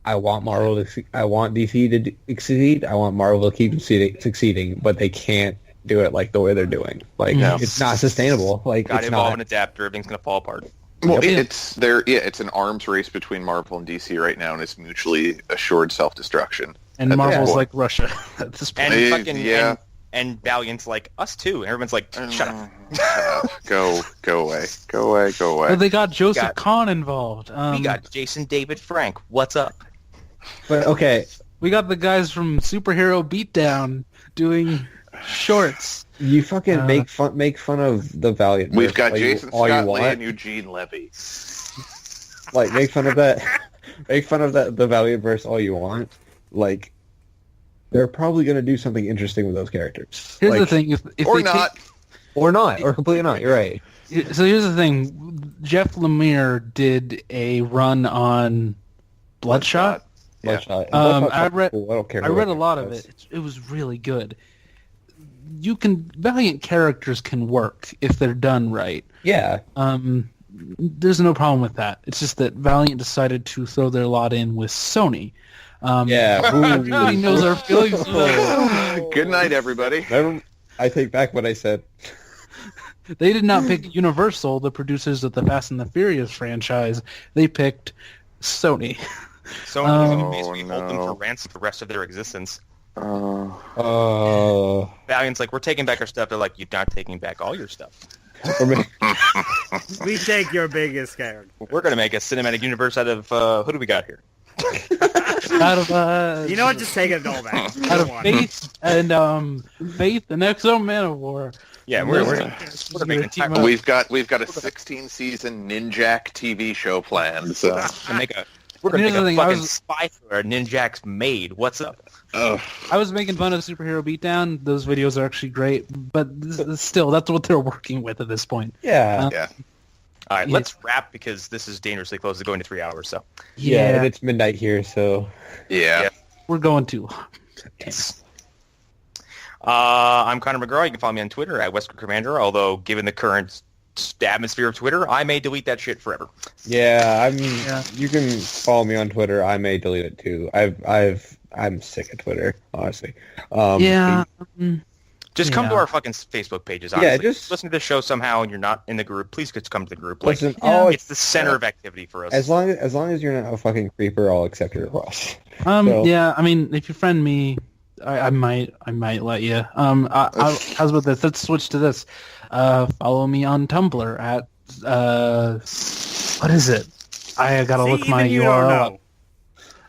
I want Marvel to. I want DC to succeed. I want Marvel to keep succeeding, but they can't do it like the way they're doing. Like No. it's not sustainable. Like gotta it's evolve not. and adapt or everything's gonna fall apart. Well, Yep. it's an arms race between Marvel and DC right now, and it's mutually assured self-destruction. And At this Marvel's point. like Russia at this point. And Yeah. fucking Yeah. and Valiant's like us too. And everyone's like, shut up. Go away. But they got Joseph got- Kahn involved. We got Jason David Frank. What's up? But okay, we got the guys from Superhero Beatdown doing shorts. you fucking make fun of the Valiant. We've got Jason all you Scott Lee want. and Eugene Levy. Like make fun of that. Make fun of the Valiant verse all you want. Like they're probably gonna do something interesting with those characters. Here's Like, the thing: if Or they not. or not, or completely not. You're right. so here's the thing: Jeff Lemire did a run on Bloodshot. Yeah. Bloodshot. I Bloodshot's read- cool. I don't care. I who read a it lot of is. it. It was really good. Valiant characters can work if they're done right. Yeah. There's no problem with that. It's just that Valiant decided to throw their lot in with Sony. Yeah. Everybody knows our feelings. Good night, everybody. I take back what I said. They did not pick Universal, the producers of the Fast and the Furious franchise. They picked Sony. So Oh, basically hold them no. for ransom the rest of their existence. Oh. Valiant's like, we're taking back our stuff. They're like, you're not taking back all your stuff. We take your biggest character. We're gonna make a cinematic universe out of who do we got here? Out of You know what? Just take it all back. out Go of on. Faith and Faith and Exo Manowar. Yeah, we're gonna make an entire, Well, We've got a 16-season Ninjak TV show planned. So we're gonna Here's make the a thing, I fucking was- spy thriller Ninjak's made. What's up? I was making fun of Superhero Beatdown. Those videos are actually great, but still, that's what they're working with at this point. Yeah. yeah. All right, Yeah. let's wrap because this is dangerously close to going to 3 hours. So Yeah. And it's midnight here, so. Yeah. we're going too long. yes. I'm Connor McGraw. You can follow me on Twitter at Wesker Commander. Although, given the current atmosphere of Twitter, I may delete that shit forever. Yeah, Yeah. You can follow me on Twitter. I may delete it too. I'm sick of Twitter, honestly. Yeah. Just come to Yeah. our fucking Facebook pages. Honestly. Yeah, just- listen to the show somehow and you're not in the group. Please just come to the group. Like, Listen, Yeah. it's the center of activity for us. as long as you're not a fucking creeper, I'll accept your request. So- Yeah, I mean, if you friend me, I might let you. How's about this? Let's switch to this. Follow me on Tumblr at what is it? I gotta See, look my even you URL don't up. know.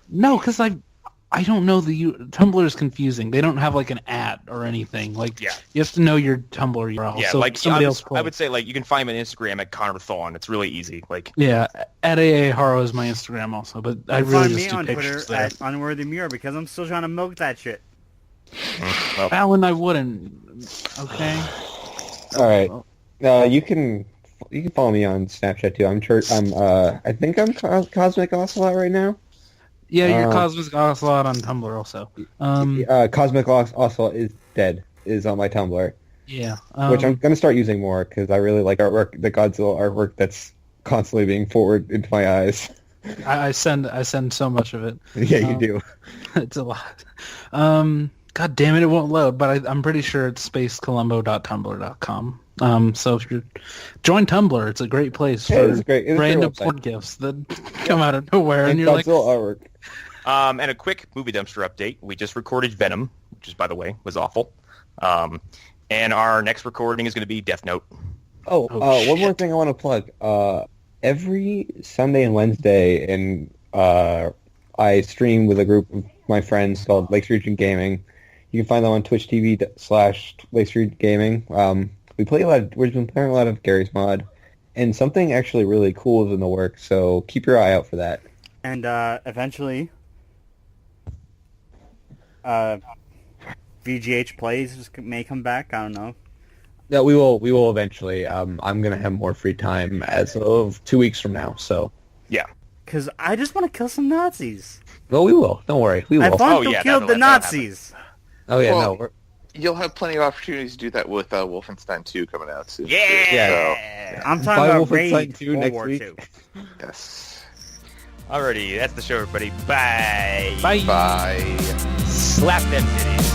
No, because I don't know Tumblr is confusing. They don't have like an @ or anything. Like Yeah. you have to know your Tumblr URL. Yeah, so like somebody I else. would say like you can find me on Instagram at Connor Thawne. It's really easy. Like Yeah, at AA Haro is my Instagram also, but I You really find just me do on pictures Twitter there. at Unworthy Mirror because I'm still trying to milk that shit. Alan, I wouldn't. Okay. All right. You can follow me on Snapchat too. I think I'm Cosmic Ocelot right now. Yeah, your Uh, Cosmic Ocelot on Tumblr also. Cosmic Ocelot is dead. Is on my Tumblr, Yeah. which I'm gonna start using more because I really like artwork, the Godzilla artwork that's constantly being forward into my eyes. I send so much of it. Yeah, you do. It's a lot. God damn it, it won't load, but I'm pretty sure it's spacecolombo.tumblr.com. So if you join Tumblr, it's a great place Yeah, for it's a great random website. porn gifts that come out of nowhere, and And you're like, Godzilla artwork. And a quick movie dumpster update. We just recorded Venom, which is, by the way, was awful. And our next recording is going to be Death Note. One more thing I want to plug. Every Sunday and Wednesday, I stream with a group of my friends called Lakes Region Gaming. You can find them on Twitch TV/Lakes Region Gaming. We've been playing a lot of Gary's Mod, and something actually really cool is in the works, so keep your eye out for that. And eventually, VGH Plays may come back. I don't know. Yeah, we will eventually. I'm gonna have more free time as of 2 weeks from now. So Yeah. Because I just want to kill some Nazis. well, we will. Don't worry, we I will. want to yeah, kill the that'll Nazis. Oh yeah, Well, no. You'll have plenty of opportunities to do that with Wolfenstein 2 coming out soon. too. Yeah! I'm talking Buy about Wolfenstein Raid 2 World next War week. II. So, yes. Alrighty, that's the show, everybody. Bye! Bye. Bye. Slap them titties.